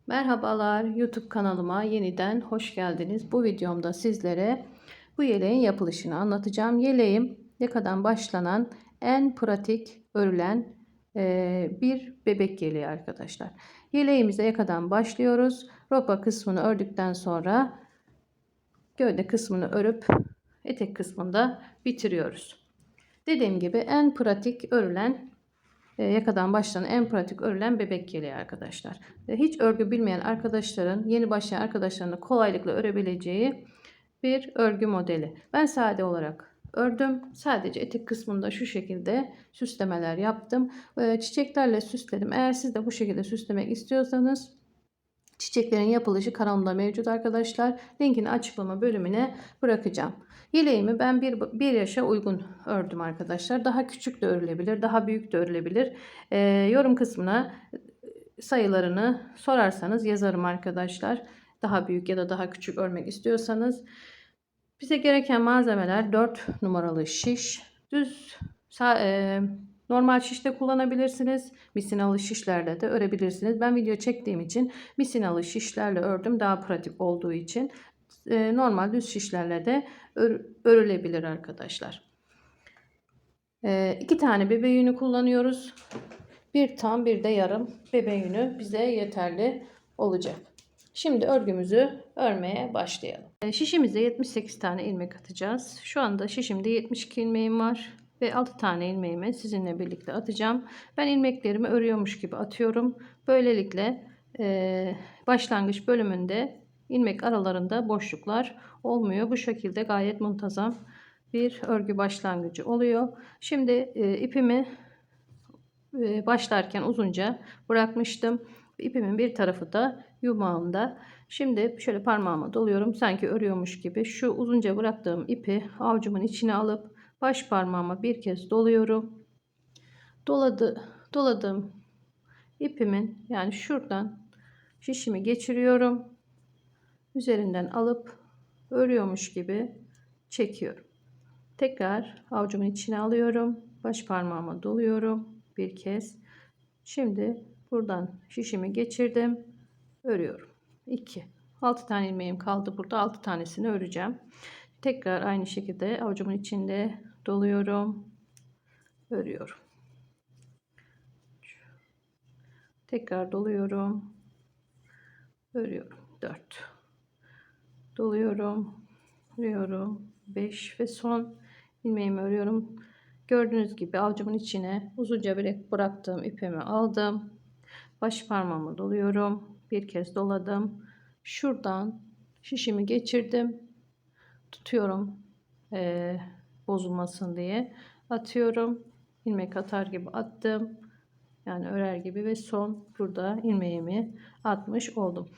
Merhabalar, YouTube kanalıma yeniden hoş geldiniz. Bu videomda sizlere bu yeleğin yapılışını anlatacağım. Yeleğim yakadan başlanan en pratik örülen bir bebek yeleği arkadaşlar. Yeleğimize yakadan başlıyoruz. Ropa kısmını ördükten sonra gövde kısmını örüp etek kısmında bitiriyoruz. Dediğim gibi en pratik örülen yakadan başlayan en pratik örülen bebek yeleği arkadaşlar. Hiç örgü bilmeyen arkadaşların, yeni başlayan arkadaşlarının kolaylıkla örebileceği bir örgü modeli. Ben sade olarak ördüm. Sadece etek kısmında şu şekilde süslemeler yaptım. Çiçeklerle süsledim. Eğer siz de bu şekilde süslemek istiyorsanız çiçeklerin yapılışı kanalımda mevcut arkadaşlar. Linkini açıklama bölümüne bırakacağım. Yeleğimi ben bir yaşa uygun ördüm arkadaşlar. Daha küçük de örülebilir, daha büyük de örülebilir. Yorum kısmına sayılarını sorarsanız yazarım arkadaşlar. Daha büyük ya da daha küçük örmek istiyorsanız. Bize gereken malzemeler 4 numaralı şiş, düz normal şiş de kullanabilirsiniz. Misinalı şişlerle de örebilirsiniz. Ben video çektiğim için misinalı şişlerle ördüm. Daha pratik olduğu için normal düz şişlerle de örülebilir arkadaşlar. 2 tane bebe yünü kullanıyoruz. Bir tam bir de yarım bebe yünü bize yeterli olacak. Şimdi örgümüzü örmeye başlayalım. Şişimize 78 tane ilmek atacağız. Şu anda şişimde 72 ilmeğim var ve 6 tane ilmeğimi sizinle birlikte atacağım. Ben ilmeklerimi örüyormuş gibi atıyorum. Böylelikle başlangıç bölümünde ilmek aralarında boşluklar olmuyor. Bu şekilde gayet muntazam bir örgü başlangıcı oluyor. Şimdi ipimi başlarken uzunca bırakmıştım. İpimin bir tarafı da yumağımda. Şimdi şöyle parmağıma doluyorum. Sanki örüyormuş gibi şu uzunca bıraktığım ipi avucumun içine alıp baş parmağıma bir kez doluyorum. Doladığım ipimin yani şuradan şişimi geçiriyorum. Üzerinden alıp örüyormuş gibi çekiyorum. Tekrar avucumun içine alıyorum. Baş parmağıma doluyorum bir kez. Şimdi buradan şişimi geçirdim. Örüyorum. 2. 6 tane ilmeğim kaldı burada. 6 tanesini öreceğim. Tekrar aynı şekilde avucumun içinde doluyorum. Örüyorum. Tekrar doluyorum. Örüyorum. 4. Doluyorum. Örüyorum. 5 ve son ilmeğimi örüyorum. Gördüğünüz gibi avucumun içine uzunca bıraktığım ipimi aldım. Baş parmağımı doluyorum. Bir kez doladım. Şuradan şişimi geçirdim. Tutuyorum. Bozulmasın diye. Atıyorum. İlmek atar gibi attım. Yani örer gibi ve son burada ilmeğimi atmış oldum.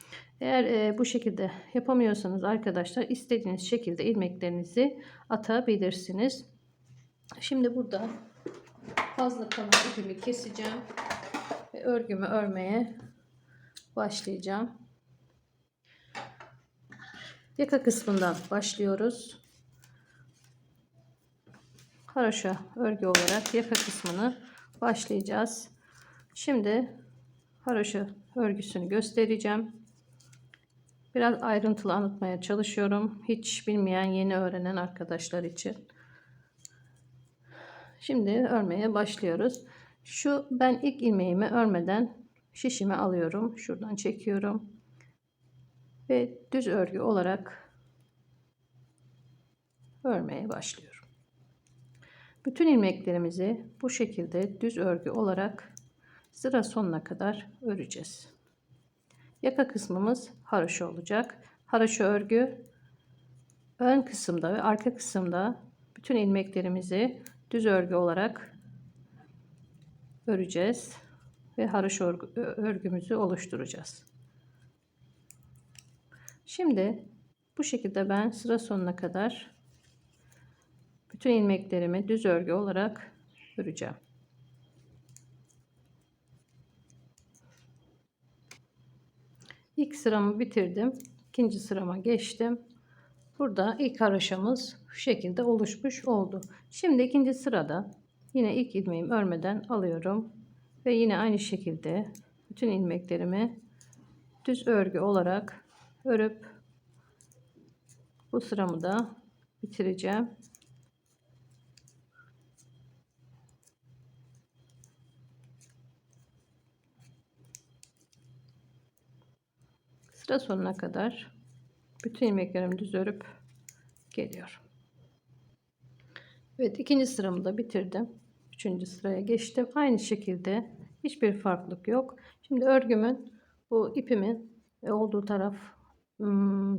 Eğer bu şekilde yapamıyorsanız arkadaşlar istediğiniz şekilde ilmeklerinizi atabilirsiniz. Şimdi burada fazla kalan ipimi keseceğim ve örgümü örmeye başlayacağım. Yaka kısmından başlıyoruz. Haroşa örgü olarak yaka kısmını başlayacağız. Şimdi haroşa örgüsünü göstereceğim. Biraz ayrıntılı anlatmaya çalışıyorum. Hiç bilmeyen, yeni öğrenen arkadaşlar için. Şimdi örmeye başlıyoruz. Ben ilk ilmeğimi örmeden şişimi alıyorum. Şuradan çekiyorum. Ve düz örgü olarak örmeye başlıyorum. Bütün ilmeklerimizi bu şekilde düz örgü olarak sıra sonuna kadar öreceğiz. Yaka kısmımız haroşa olacak. Haroşa örgü ön kısımda ve arka kısımda bütün ilmeklerimizi düz örgü olarak öreceğiz ve haroşa örgümüzü oluşturacağız. Şimdi bu şekilde ben sıra sonuna kadar bütün ilmeklerimi düz örgü olarak öreceğim. İlk sıramı bitirdim. İkinci sırama geçtim. Burada ilk haroşamız şu şekilde oluşmuş oldu. Şimdi ikinci sırada yine ilk ilmeğimi örmeden alıyorum ve yine aynı şekilde bütün ilmeklerimi düz örgü olarak örüp bu sıramı da bitireceğim. Sıra sonuna kadar bütün ilmeklerimi düz örüp geliyorum. Evet, ikinci sıramı da bitirdim. Üçüncü sıraya geçtim. Aynı şekilde hiçbir farklılık yok. Şimdi örgümün bu ipimin olduğu taraf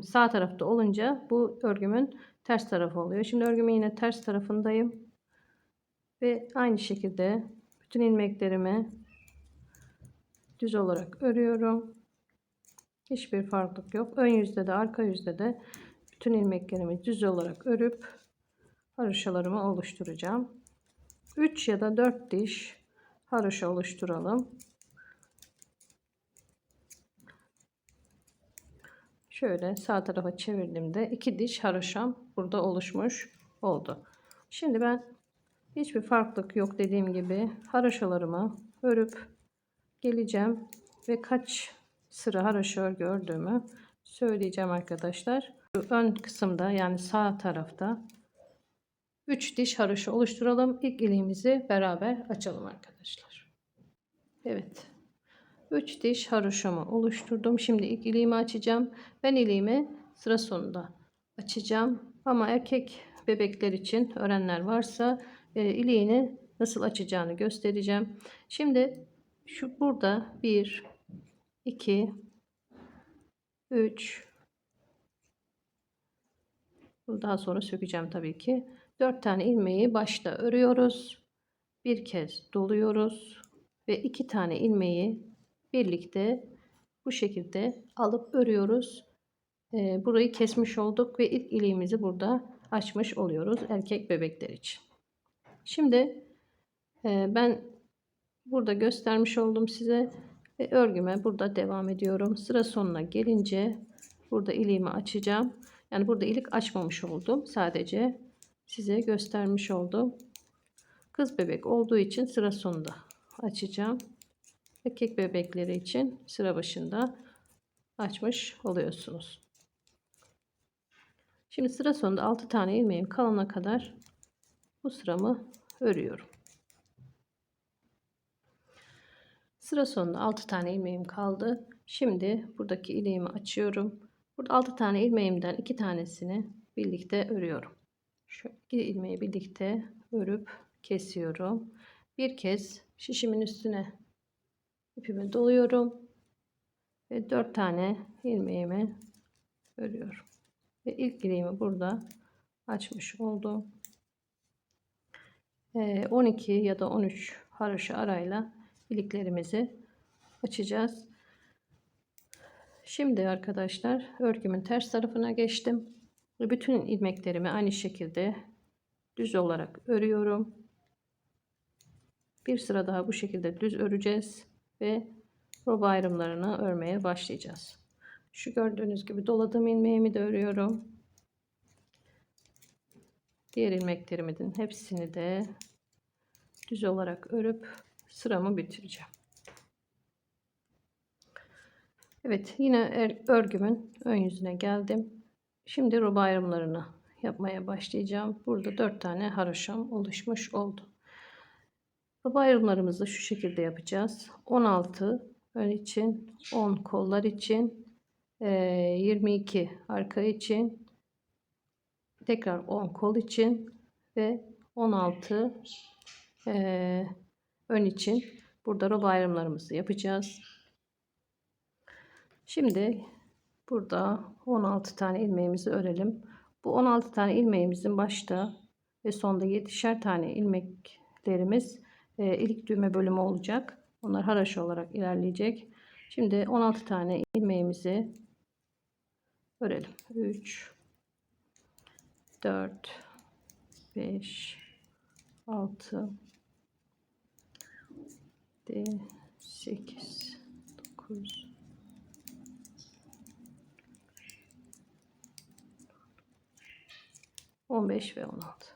sağ tarafta olunca bu örgümün ters tarafı oluyor. Şimdi örgümün yine ters tarafındayım ve aynı şekilde bütün ilmeklerimi düz olarak örüyorum. Hiçbir farklılık yok. Ön yüzde de arka yüzde de bütün ilmeklerimi düz olarak örüp haroşalarımı oluşturacağım. 3 ya da 4 diş haroşa oluşturalım. Şöyle sağ tarafa çevirdiğimde 2 diş haroşam burada oluşmuş oldu. Şimdi ben hiçbir farklılık yok dediğim gibi haroşalarımı örüp geleceğim ve kaç sıra haroşa örgü ördüğümü söyleyeceğim arkadaşlar. Ön kısımda yani sağ tarafta 3 diş haroşa oluşturalım. İlk iliğimizi beraber açalım arkadaşlar. Evet. 3 diş haroşamı oluşturdum. Şimdi ilk iliğimi açacağım. Ben iliğimi sıra sonunda açacağım. Ama erkek bebekler için öğrenenler varsa iliğini nasıl açacağını göstereceğim. Şimdi şu burada 1, 2, 3, daha sonra sökeceğim tabii ki. 4 tane ilmeği başta örüyoruz. Bir kez doluyoruz ve 2 tane ilmeği birlikte bu şekilde alıp örüyoruz. Burayı kesmiş olduk ve ilk iliğimizi burada açmış oluyoruz erkek bebekler için. Şimdi ben burada göstermiş oldum size ve örgüme burada devam ediyorum. Sıra sonuna gelince burada iliğimi açacağım. Yani burada ilik açmamış oldum. Sadece size göstermiş oldum. Kız bebek olduğu için sıra sonunda açacağım. Erkek bebekleri için sıra başında açmış oluyorsunuz. Şimdi sıra sonunda 6 tane ilmeğim kalana kadar bu sıramı örüyorum. Sıra sonunda 6 tane ilmeğim kaldı. Şimdi buradaki iliğimi açıyorum. Burada 6 tane ilmeğimden 2 tanesini birlikte örüyorum. Şu 2 ilmeği birlikte örüp kesiyorum. Bir kez şişimin üstüne ipimi doluyorum ve 4 tane ilmeğimi örüyorum. Ve ilk iliğimi burada açmış oldum. 12 ya da 13 haroşa arayla iliklerimizi açacağız. Şimdi arkadaşlar örgümün ters tarafına geçtim. Ve bütün ilmeklerimi aynı şekilde düz olarak örüyorum. Bir sıra daha bu şekilde düz öreceğiz ve roba ayrımlarını örmeye başlayacağız. Şu gördüğünüz gibi doladığım ilmeğimi de örüyorum. Diğer ilmeklerimin hepsini de düz olarak örüp sıramı bitireceğim. Evet, yine örgümün ön yüzüne geldim. Şimdi roba ayrımlarını yapmaya başlayacağım. Burada 4 tane haroşam oluşmuş oldu. Roba ayrımlarımızı şu şekilde yapacağız. 16 ön için, 10 kollar için, 22 arka için, tekrar 10 kol için ve 16 ön için. Burada roba ayrımlarımızı yapacağız. Şimdi burada 16 tane ilmeğimizi örelim. Bu 16 tane ilmeğimizin başta ve sonda 7'şer tane ilmeklerimiz ilik düğme bölümü olacak. Onlar haroşa olarak ilerleyecek. Şimdi 16 tane ilmeğimizi örelim. 3, 4, 5, 6, 7, 8, 9, 15 ve 16.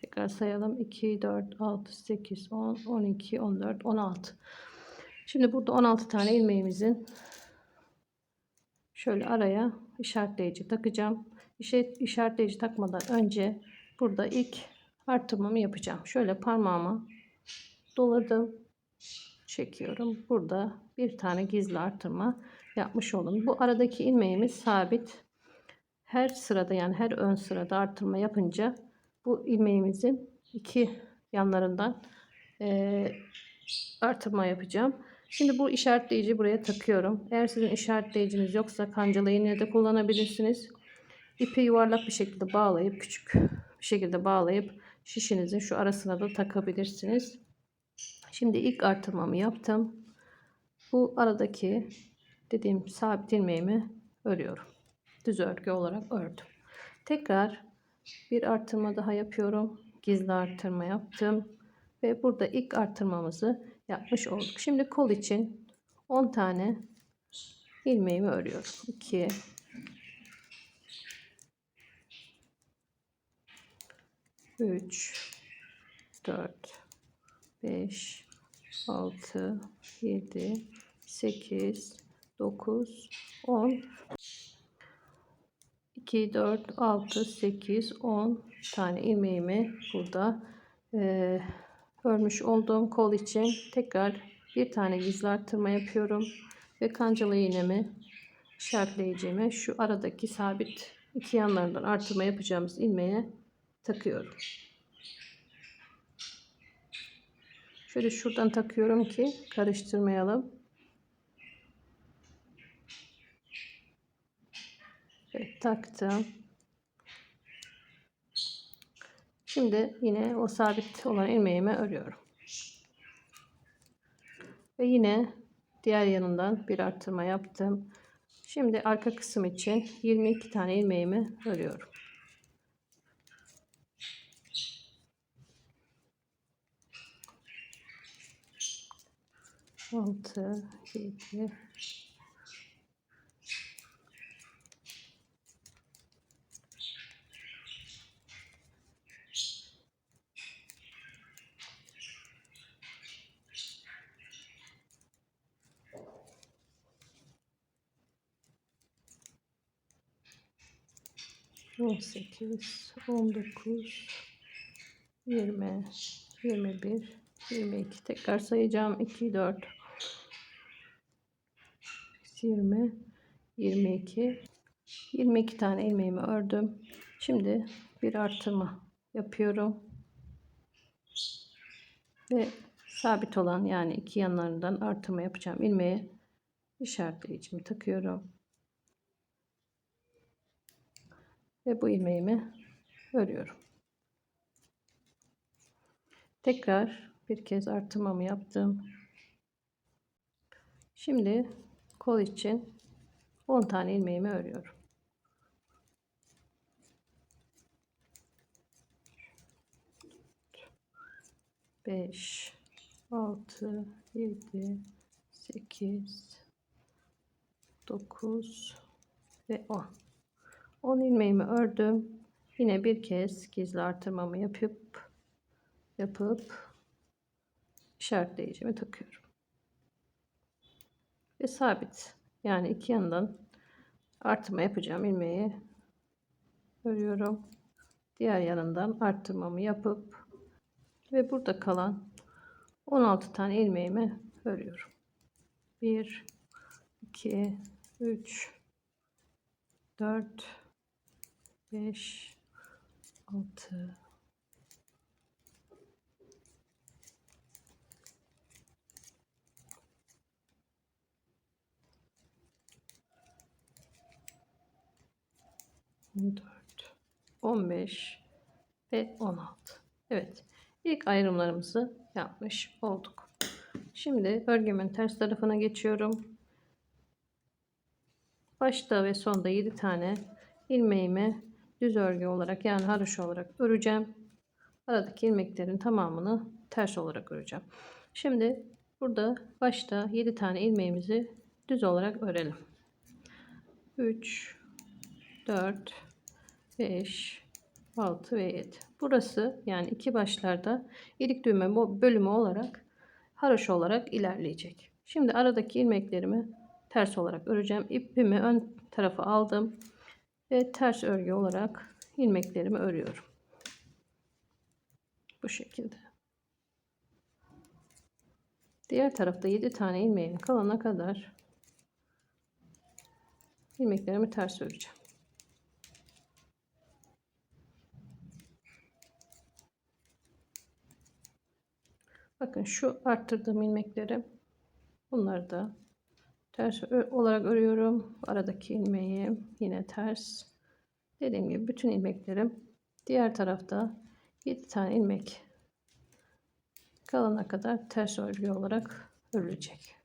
Tekrar sayalım. 2, 4, 6, 8, 10, 12, 14, 16. Şimdi burada 16 tane ilmeğimizin şöyle araya işaretleyici takacağım. İşaretleyici takmadan önce burada ilk artırmamı yapacağım. Şöyle parmağımı doladım, çekiyorum. Burada bir tane gizli artırma yapmış oldum. Bu aradaki ilmeğimiz sabit. Her sırada, yani her ön sırada artırma yapınca bu ilmeğimizin iki yanlarından artırma yapacağım. Şimdi bu işaretleyici buraya takıyorum. Eğer sizin işaretleyiciniz yoksa kancalı iğne de kullanabilirsiniz. İpi yuvarlak bir şekilde bağlayıp, küçük bir şekilde bağlayıp şişinizin şu arasına da takabilirsiniz. Şimdi ilk artırmamı yaptım. Bu aradaki dediğim sabit ilmeğimi örüyorum. Düz örgü olarak ördüm. Tekrar bir artırma daha yapıyorum. Gizli artırma yaptım. Ve burada ilk artırmamızı yapmış olduk. Şimdi kol için 10 tane ilmeğimi örüyorum. 2, 3, 4, 5, 6, 7, 8, 9, 10, 2, 4, 6, 8, 10 tane ilmeğimi burada örmüş olduğum kol için tekrar bir tane gizli artırma yapıyorum ve kancalı iğnemi işaretleyeceğime şu aradaki sabit iki yanlarından artırma yapacağımız ilmeğe takıyorum. Şöyle şuradan takıyorum ki karıştırmayalım. Evet, taktım. Şimdi yine o sabit olan ilmeğimi örüyorum. Ve yine diğer yanından bir artırma yaptım. Şimdi arka kısım için 22 tane ilmeğimi örüyorum. Altı, 7, 18, 19, 20, 21, 22. Tekrar sayacağım. 2, 4, 20, 22. 22 tane ilmeğimi ördüm. Şimdi bir artırma yapıyorum. Ve sabit olan, yani iki yanlarından artırma yapacağım ilmeğe işaretleyicimi takıyorum. Ve bu ilmeğimi örüyorum. Tekrar bir kez artırmamı yaptım. Şimdi kol için 10 tane ilmeğimi örüyorum. Beş, 6, 7, 8, 9 ve 10. 10 ilmeğimi ördüm. Yine bir kez gizli artırmamı yapıp işaretleyicimi takıyorum. Ve sabit, yani iki yandan artırma yapacağım ilmeği örüyorum. Diğer yanından artırmamı yapıp ve burada kalan 16 tane ilmeğimi örüyorum. 1, 2, 3, 4, 5, 6, 14, 15 ve 16. Evet, ilk ayrımlarımızı yapmış olduk. Şimdi örgümün ters tarafına geçiyorum. Başta ve sonda 7 tane ilmeğimi düz örgü olarak, yani haroşa olarak öreceğim. Aradaki ilmeklerin tamamını ters olarak öreceğim. Şimdi burada başta 7 tane ilmeğimizi düz olarak örelim. 3, 4, 5, 6 ve 7. Burası, yani iki başlarda ilik düğme bölümü olarak haroşa olarak ilerleyecek. Şimdi aradaki ilmeklerimi ters olarak öreceğim. İpimi ön tarafa aldım ve ters örgü olarak ilmeklerimi örüyorum. Bu şekilde. Diğer tarafta 7 tane ilmeğim kalana kadar ilmeklerimi ters öreceğim. Bakın şu arttırdığım ilmekleri, bunları da ters olarak örüyorum. Aradaki ilmeği yine ters. Dediğim gibi bütün ilmeklerim diğer tarafta 7 tane ilmek kalana kadar ters örgü olarak örülecek.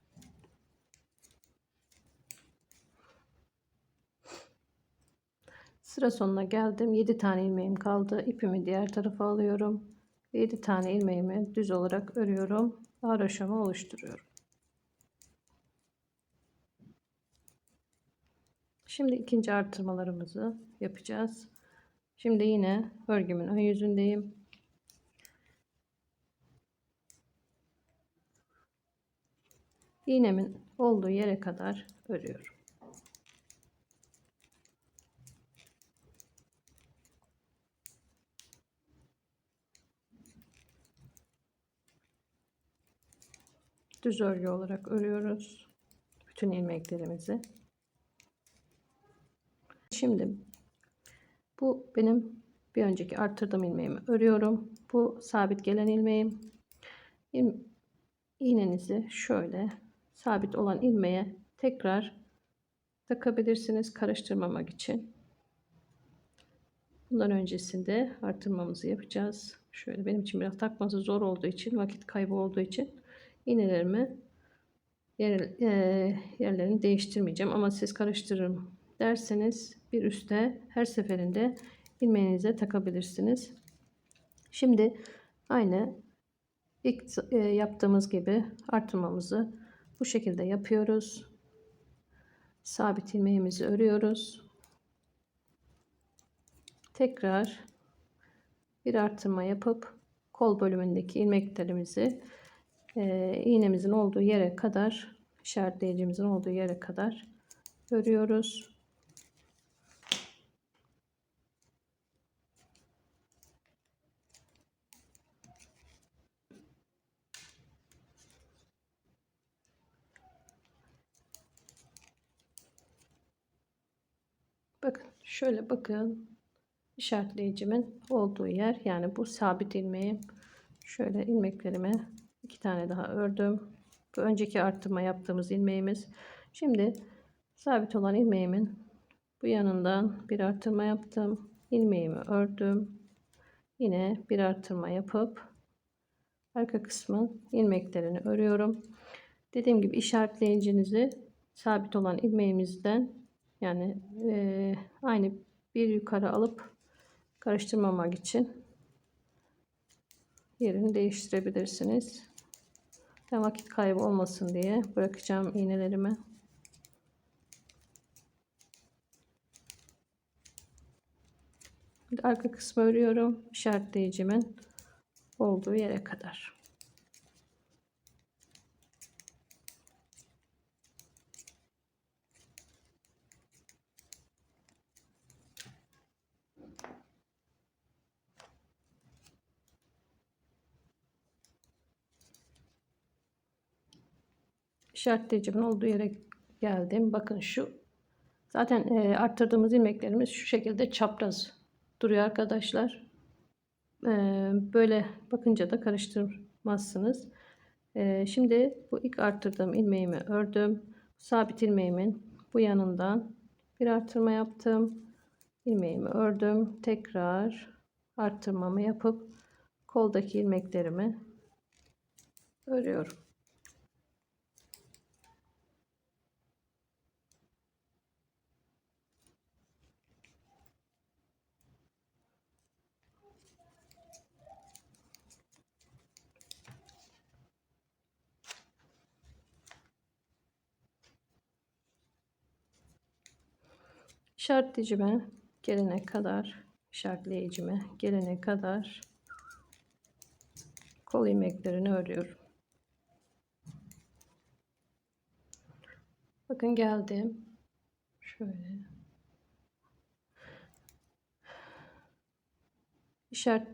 Sıra sonuna geldim. 7 tane ilmeğim kaldı. İpimi diğer tarafa alıyorum. 7 tane ilmeğimi düz olarak örüyorum. Haroşamı oluşturuyorum. Şimdi ikinci artırmalarımızı yapacağız. Şimdi yine örgümün ön yüzündeyim. İğnemin olduğu yere kadar örüyorum. Düz örgü olarak örüyoruz bütün ilmeklerimizi. Şimdi bu benim bir önceki arttırdığım ilmeğimi örüyorum. Bu sabit gelen ilmeğim. İğnenizi şöyle sabit olan ilmeğe tekrar takabilirsiniz karıştırmamak için. Bundan öncesinde artırmamızı yapacağız. Şöyle benim için biraz takması zor olduğu için, vakit kaybı olduğu için iğnelerimi yerlerini değiştirmeyeceğim. Ama siz karıştırırım derseniz bir üste her seferinde ilmeğinize takabilirsiniz. Şimdi aynı ilk yaptığımız gibi artırmamızı bu şekilde yapıyoruz. Sabit ilmeğimizi örüyoruz. Tekrar bir artırma yapıp kol bölümündeki ilmeklerimizi iğnemizin olduğu yere kadar, işaretleyicimizin olduğu yere kadar örüyoruz. Bakın şöyle bakın, işaretleyicimin olduğu yer, yani bu sabit ilmeğim. Şöyle ilmeklerimi 2 tane daha ördüm. Bu önceki artırma yaptığımız ilmeğimiz. Şimdi sabit olan ilmeğimin bu yanından bir artırma yaptım. İlmeğimi ördüm. Yine bir artırma yapıp arka kısmın ilmeklerini örüyorum. Dediğim gibi işaretleyicinizi sabit olan ilmeğimizden, yani aynı bir yukarı alıp karıştırmamak için yerini değiştirebilirsiniz. Ben vakit kaybı olmasın diye bırakacağım iğnelerimi. Arka kısmı örüyorum işaretleyicimin olduğu yere kadar. İşaretleyicimin olduğu yere geldim. Bakın şu zaten arttırdığımız ilmeklerimiz şu şekilde çapraz duruyor arkadaşlar. Böyle bakınca da karıştırmazsınız. Şimdi bu ilk arttırdığım ilmeğimi ördüm. Sabit ilmeğimin bu yanından bir artırma yaptım. İlmeğimi ördüm. Tekrar arttırmamı yapıp koldaki ilmeklerimi örüyorum. İşaretleyicime gelene kadar, işaretleyicime gelene kadar kol ilmeklerini örüyorum. Bakın geldim. Şöyle.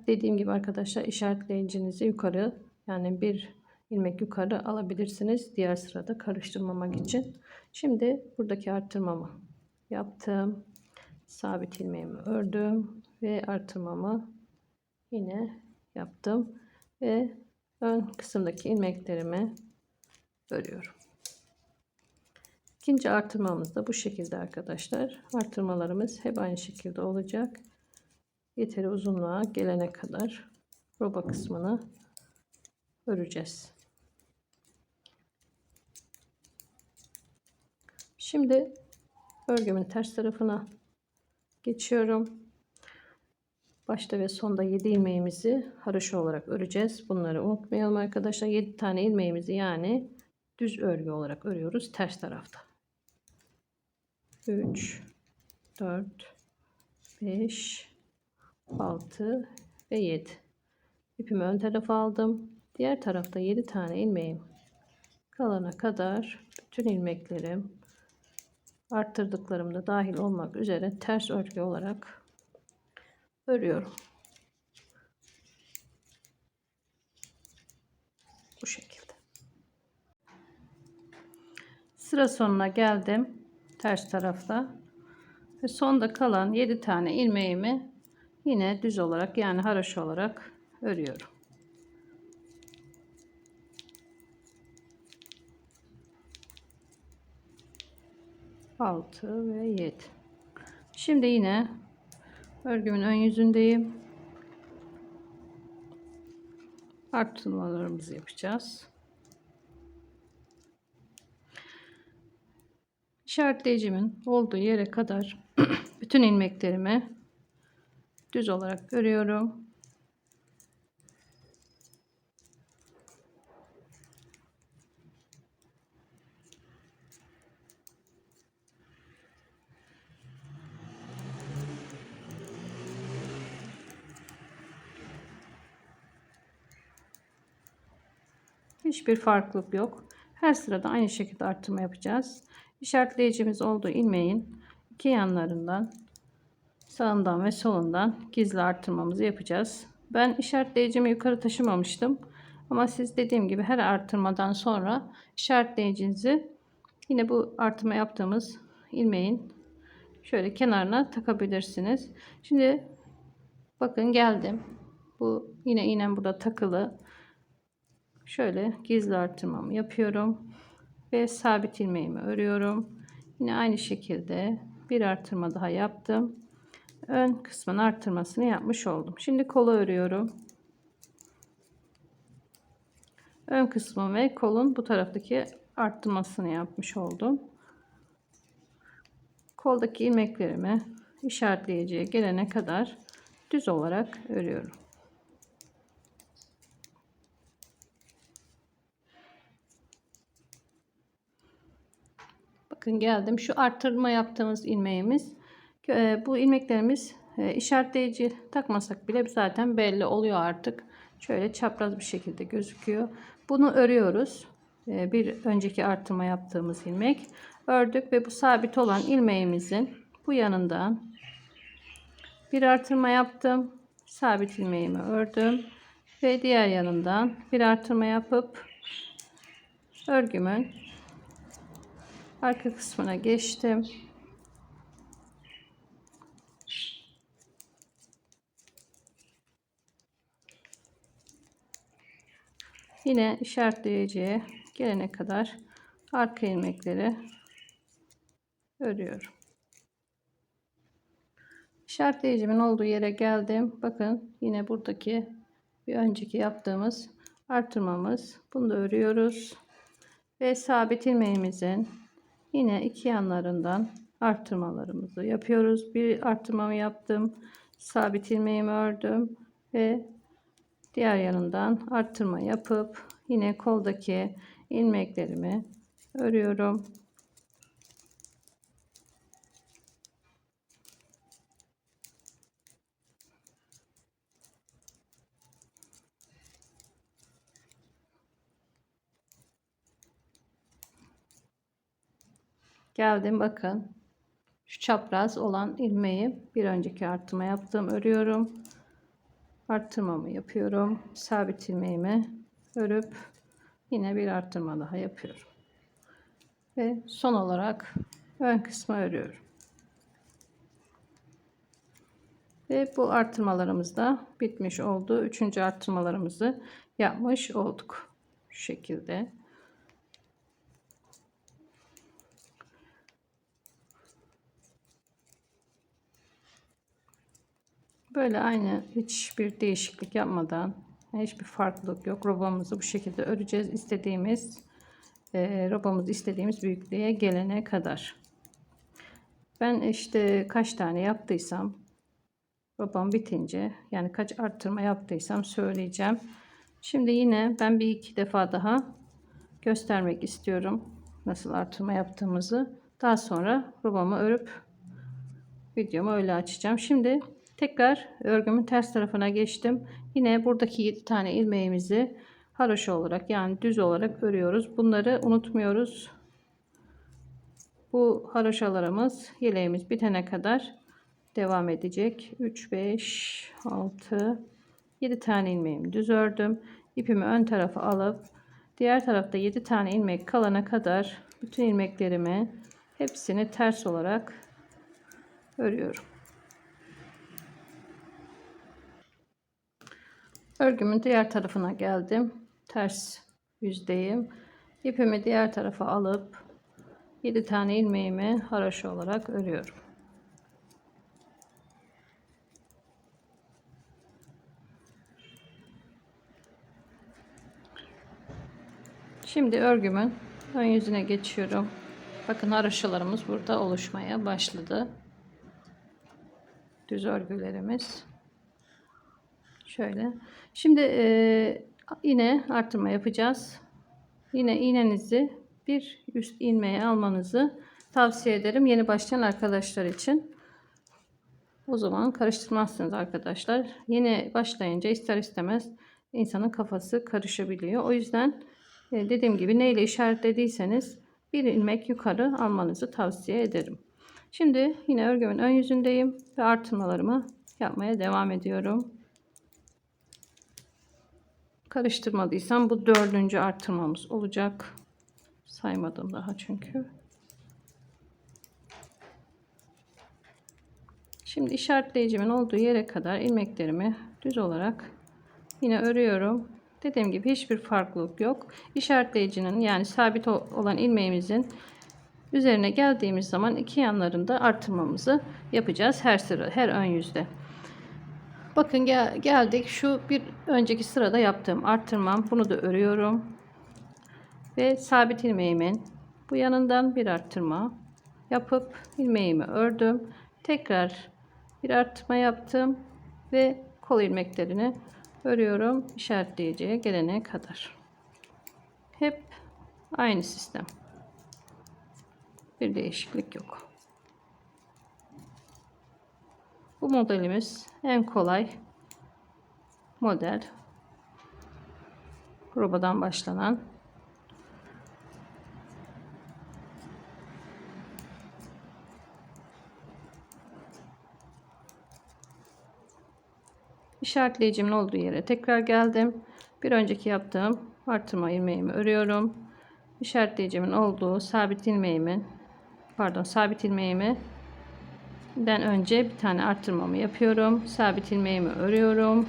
Dediğim gibi arkadaşlar, işaretleyicinizi yukarı, yani bir ilmek yukarı alabilirsiniz. Diğer sırada karıştırmamak için. Şimdi buradaki artırmamı yaptım. Sabit ilmeğimi ördüm ve artırmamı yine yaptım ve ön kısımdaki ilmeklerimi örüyorum. İkinci artırmamız da bu şekilde arkadaşlar. Artırmalarımız hep aynı şekilde olacak. Yeteri uzunluğa gelene kadar roba kısmını öreceğiz. Şimdi örgümün ters tarafına geçiyorum. Başta ve sonda 7 ilmeğimizi haroşa olarak öreceğiz. Bunları unutmayalım arkadaşlar. 7 tane ilmeğimizi yani düz örgü olarak örüyoruz ters tarafta. 3, 4, 5, 6 ve 7. İpimi ön tarafa aldım. Diğer tarafta 7 tane ilmeğim kalana kadar bütün ilmeklerim, arttırdıklarım da dahil olmak üzere ters örgü olarak örüyorum. Bu şekilde. Sıra sonuna geldim. Ters tarafta. Ve sonda kalan 7 tane ilmeğimi yine düz olarak, yani haroşa olarak örüyorum. Altı ve 7. Şimdi yine örgümün ön yüzündeyim. Artırmalarımızı yapacağız. İşaretleyicimin olduğu yere kadar bütün ilmeklerimi düz olarak örüyorum. Hiçbir farklılık yok. Her sırada aynı şekilde artırma yapacağız. İşaretleyicimiz olduğu ilmeğin iki yanlarından, sağından ve solundan gizli artırmamızı yapacağız. Ben işaretleyicimi yukarı taşımamıştım. Ama siz dediğim gibi her artırmadan sonra işaretleyicinizi yine bu artırma yaptığımız ilmeğin şöyle kenarına takabilirsiniz. Şimdi bakın geldim. Bu yine iğnem burada takılı. Şöyle gizli artırmamı yapıyorum ve sabit ilmeğimi örüyorum. Yine aynı şekilde bir artırma daha yaptım. Ön kısmın artırmasını yapmış oldum. Şimdi kolu örüyorum. Ön kısmı ve kolun bu taraftaki arttırmasını yapmış oldum. Koldaki ilmeklerimi işaretleyiciye gelene kadar düz olarak örüyorum. Bakın geldim. Şu artırma yaptığımız ilmeğimiz, bu ilmeklerimiz işaretleyici takmasak bile zaten belli oluyor artık. Şöyle çapraz bir şekilde gözüküyor. Bunu örüyoruz. Bir önceki artırma yaptığımız ilmek ördük ve bu sabit olan ilmeğimizin bu yanından bir artırma yaptım. Sabit ilmeğimi ördüm ve diğer yanından bir artırma yapıp örgümün arka kısmına geçtim. Yine işaretleyiciye gelene kadar arka ilmekleri örüyorum. İşaretleyicimin olduğu yere geldim. Bakın yine buradaki bir önceki yaptığımız artırmamız. Bunu da örüyoruz. Ve sabit ilmeğimizin yine iki yanlarından artırmalarımızı yapıyoruz. Bir artırmamı yaptım. Sabit ilmeğimi ördüm ve diğer yanından artırma yapıp yine koldaki ilmeklerimi örüyorum. Geldim, bakın. Şu çapraz olan ilmeği bir önceki artırma yaptığım örüyorum. Arttırmamı yapıyorum. Sabit ilmeğimi örüp yine bir arttırma daha yapıyorum. Ve son olarak ön kısmı örüyorum. Ve bu arttırmalarımız da bitmiş oldu. Üçüncü arttırmalarımızı yapmış olduk. Şu şekilde. Böyle aynı, hiçbir değişiklik yapmadan, hiçbir farklılık yok. Robamızı bu şekilde öreceğiz. Robamız istediğimiz büyüklüğe gelene kadar. Ben işte kaç tane yaptıysam robam bitince, yani kaç arttırma yaptıysam söyleyeceğim. Şimdi yine ben bir iki defa daha göstermek istiyorum nasıl artırma yaptığımızı. Daha sonra robamı örüp videomu öyle açacağım. Şimdi tekrar örgümün ters tarafına geçtim. Yine buradaki 7 tane ilmeğimizi haroşa olarak, yani düz olarak örüyoruz. Bunları unutmuyoruz. Bu haroşalarımız yeleğimiz bitene kadar devam edecek. 3 5 6 7 tane ilmeğimi düz ördüm. İpimi ön tarafa alıp diğer tarafta 7 tane ilmek kalana kadar bütün ilmeklerimi hepsini ters olarak örüyorum. Örgümün diğer tarafına geldim. Ters yüzdeyim. İpimi diğer tarafa alıp 7 tane ilmeğimi haroşa olarak örüyorum. Şimdi örgümün ön yüzüne geçiyorum. Bakın haroşalarımız burada oluşmaya başladı. Düz örgülerimiz. Şöyle. Şimdi yine artırma yapacağız. Yine iğnenizi bir üst ilmeğe almanızı tavsiye ederim yeni başlayan arkadaşlar için. O zaman karıştırmazsınız arkadaşlar. Yeni başlayınca ister istemez insanın kafası karışabiliyor. O yüzden dediğim gibi neyle işaretlediyseniz bir ilmek yukarı almanızı tavsiye ederim. Şimdi yine örgümün ön yüzündeyim ve artırmalarımı yapmaya devam ediyorum. Karıştırmadıysam bu 4. artırmamız olacak. Saymadım daha çünkü. Şimdi işaretleyicimin olduğu yere kadar ilmeklerimi düz olarak yine örüyorum. Dediğim gibi hiçbir farklılık yok. İşaretleyicinin, yani sabit olan ilmeğimizin üzerine geldiğimiz zaman iki yanlarında artırmamızı yapacağız her ön yüzde. Bakın geldik, şu bir önceki sırada yaptığım artırmam, bunu da örüyorum ve sabit ilmeğimin bu yanından bir artırma yapıp ilmeğimi ördüm. Tekrar bir artırma yaptım ve kol ilmeklerini örüyorum işaretleyiciye gelene kadar. Hep aynı sistem. Bir değişiklik yok. Bu modelimiz en kolay model. Robadan başlanan. İşaretleyicimin olduğu yere tekrar geldim. Bir önceki yaptığım artırma ilmeğimi örüyorum. İşaretleyicimin olduğu sabit ilmeğimi den önce bir tane artırmamı yapıyorum. Sabit ilmeğimi örüyorum.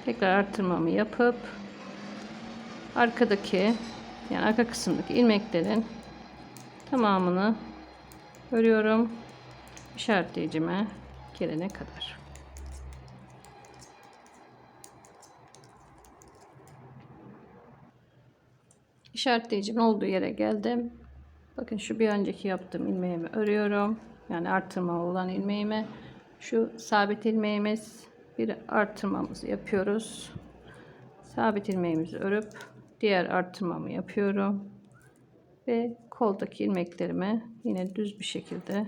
Tekrar artırmamı yapıp arkadaki, yani arka kısımdaki ilmeklerin tamamını örüyorum. İşaretleyicime gelene kadar. İşaretleyicimin olduğu yere geldim. Bakın şu bir önceki yaptığım ilmeğimi örüyorum. Yani artırma olan ilmeğime, şu sabit ilmeğimiz, bir artırmamızı yapıyoruz. Sabit ilmeğimizi örüp diğer artırmamı yapıyorum. Ve koldaki ilmeklerimi yine düz bir şekilde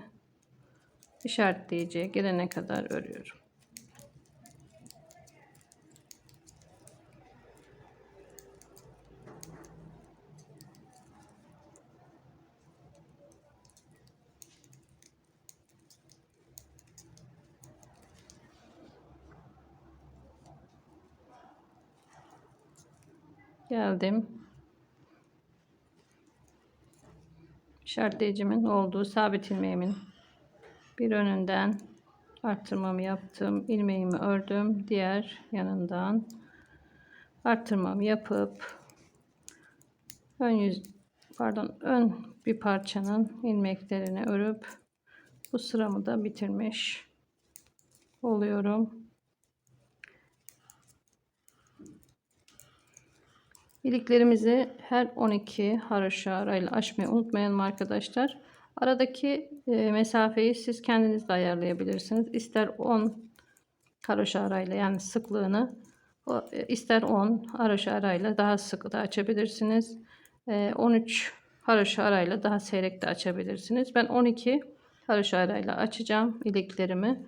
işaretleyiciye gelene kadar örüyorum. Geldim. İşaretleyicimin olduğu sabit ilmeğimin bir önünden arttırmamı yaptım. İlmeğimi ördüm. Diğer yanından arttırmamı yapıp ön bir parçanın ilmeklerini örüp bu sıramı da bitirmiş oluyorum. İliklerimizi her 12 haroşa arayla açmayı unutmayalım arkadaşlar. Aradaki mesafeyi siz kendiniz de ayarlayabilirsiniz. İster 10 haroşa arayla, yani sıklığını ister 10 haroşa arayla daha sık da açabilirsiniz. 13 haroşa arayla daha seyrek de açabilirsiniz. Ben 12 haroşa arayla açacağım iliklerimi.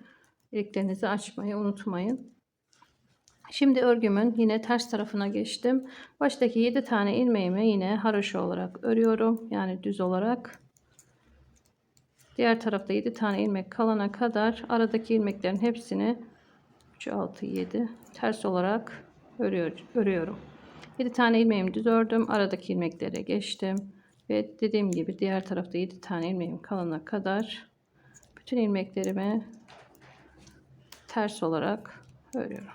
İliklerinizi açmayı unutmayın. Şimdi örgümün yine ters tarafına geçtim. Baştaki 7 tane ilmeğimi yine haroşa olarak örüyorum. Yani düz olarak. Diğer tarafta 7 tane ilmek kalana kadar aradaki ilmeklerin hepsini 3, 6, 7 ters olarak örüyorum. 7 tane ilmeğimi düz ördüm. Aradaki ilmeklere geçtim. Ve dediğim gibi diğer tarafta 7 tane ilmeğim kalana kadar bütün ilmeklerimi ters olarak örüyorum.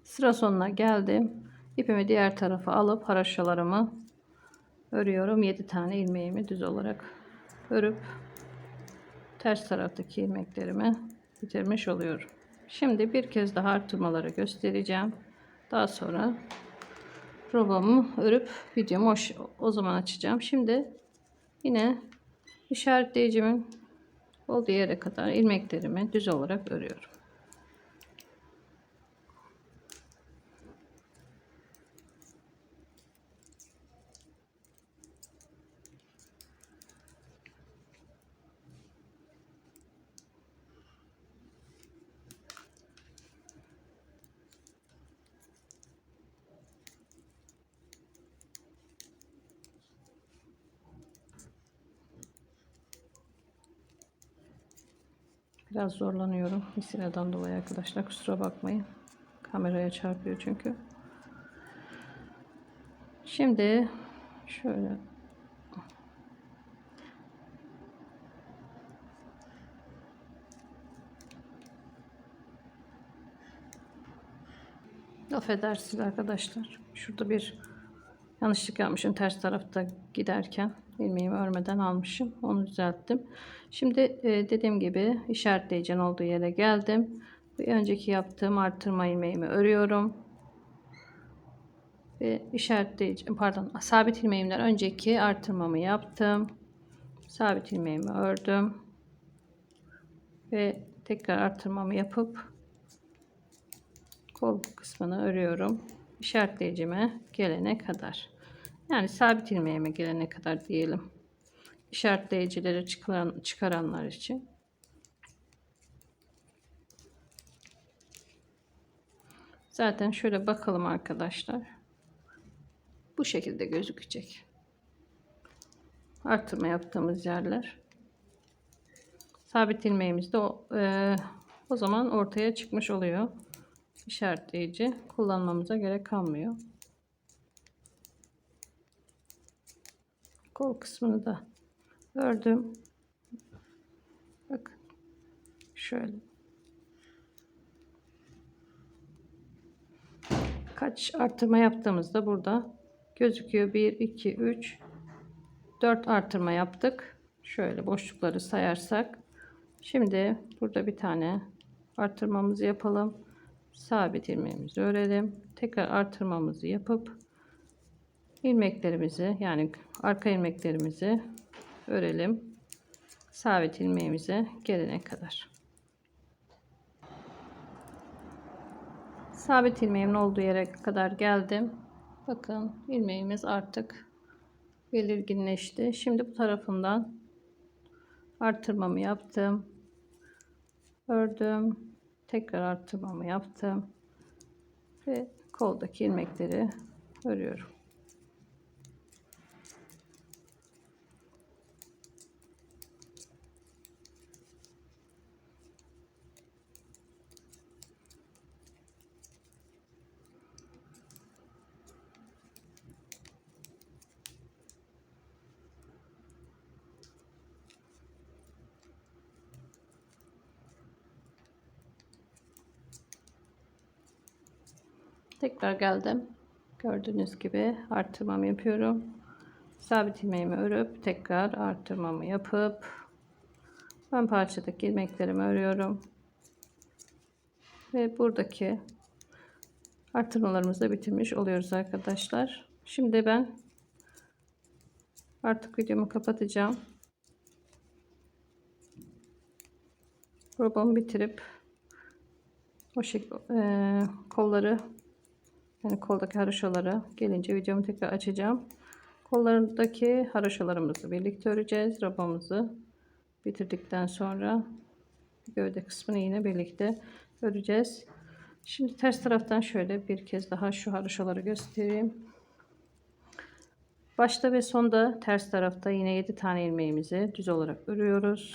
Sıra sonuna geldim. İpimi diğer tarafa alıp haroşalarımı örüyorum. 7 tane ilmeğimi düz olarak örüp ters taraftaki ilmeklerimi bitirmiş oluyorum. Şimdi bir kez daha arttırmaları göstereceğim. Daha sonra robamı örüp videomu o zaman açacağım. Şimdi yine işaretleyicimin olduğu yere kadar ilmeklerimi düz olarak örüyorum. Biraz zorlanıyorum misinadan dolayı arkadaşlar, kusura bakmayın. Kameraya çarpıyor çünkü. Şimdi şöyle affedersiniz arkadaşlar. Şurada bir yanlışlık yapmışım. Ters tarafta giderken ilmeğimi örmeden almışım. Onu düzelttim. Şimdi dediğim gibi işaretleyicinin olduğu yere geldim. Bir önceki yaptığım artırma ilmeğimi örüyorum. Ve sabit ilmeğimden önceki artırmamı yaptım. Sabit ilmeğimi ördüm. Ve tekrar artırmamı yapıp kol kısmını örüyorum. İşaretleyicime gelene kadar. Yani sabit ilmeğime gelene kadar diyelim. İşaretleyicileri çıkaranlar için. Zaten şöyle bakalım arkadaşlar. Bu şekilde gözükecek. Artırma yaptığımız yerler. Sabit ilmeğimiz de o zaman ortaya çıkmış oluyor. İşaretleyici kullanmamıza gerek kalmıyor. Kol kısmını da ördüm. Bakın şöyle. Kaç artırma yaptığımızda burada gözüküyor. 1, 2, 3, 4 artırma yaptık. Şöyle boşlukları sayarsak. Şimdi burada bir tane artırmamızı yapalım. Sabit ilmeğimizi örelim. Tekrar artırmamızı yapıp ilmeklerimizi, yani arka ilmeklerimizi örelim. Sabit ilmeğimize gelene kadar. Sabit ilmeğimin olduğu yere kadar geldim. Bakın ilmeğimiz artık belirginleşti. Şimdi bu tarafından artırmamı yaptım. Ördüm. Tekrar artırmamı yaptım. Ve koldaki ilmekleri örüyorum. Tekrar geldim. Gördüğünüz gibi artırmamı yapıyorum. Sabit ilmeğimi örüp tekrar artırmamı yapıp ön parçadaki ilmeklerimi örüyorum. Ve buradaki artırmalarımızı da bitirmiş oluyoruz arkadaşlar. Şimdi ben artık videomu kapatacağım. Robamı bitirip o şekilde kolları, yani koldaki haroşaları gelince videomu tekrar açacağım. Kollarındaki haroşalarımızı birlikte öreceğiz. Robamızı bitirdikten sonra gövde kısmını yine birlikte öreceğiz. Şimdi ters taraftan şöyle bir kez daha şu haroşaları göstereyim. Başta ve sonda ters tarafta yine 7 tane ilmeğimizi düz olarak örüyoruz.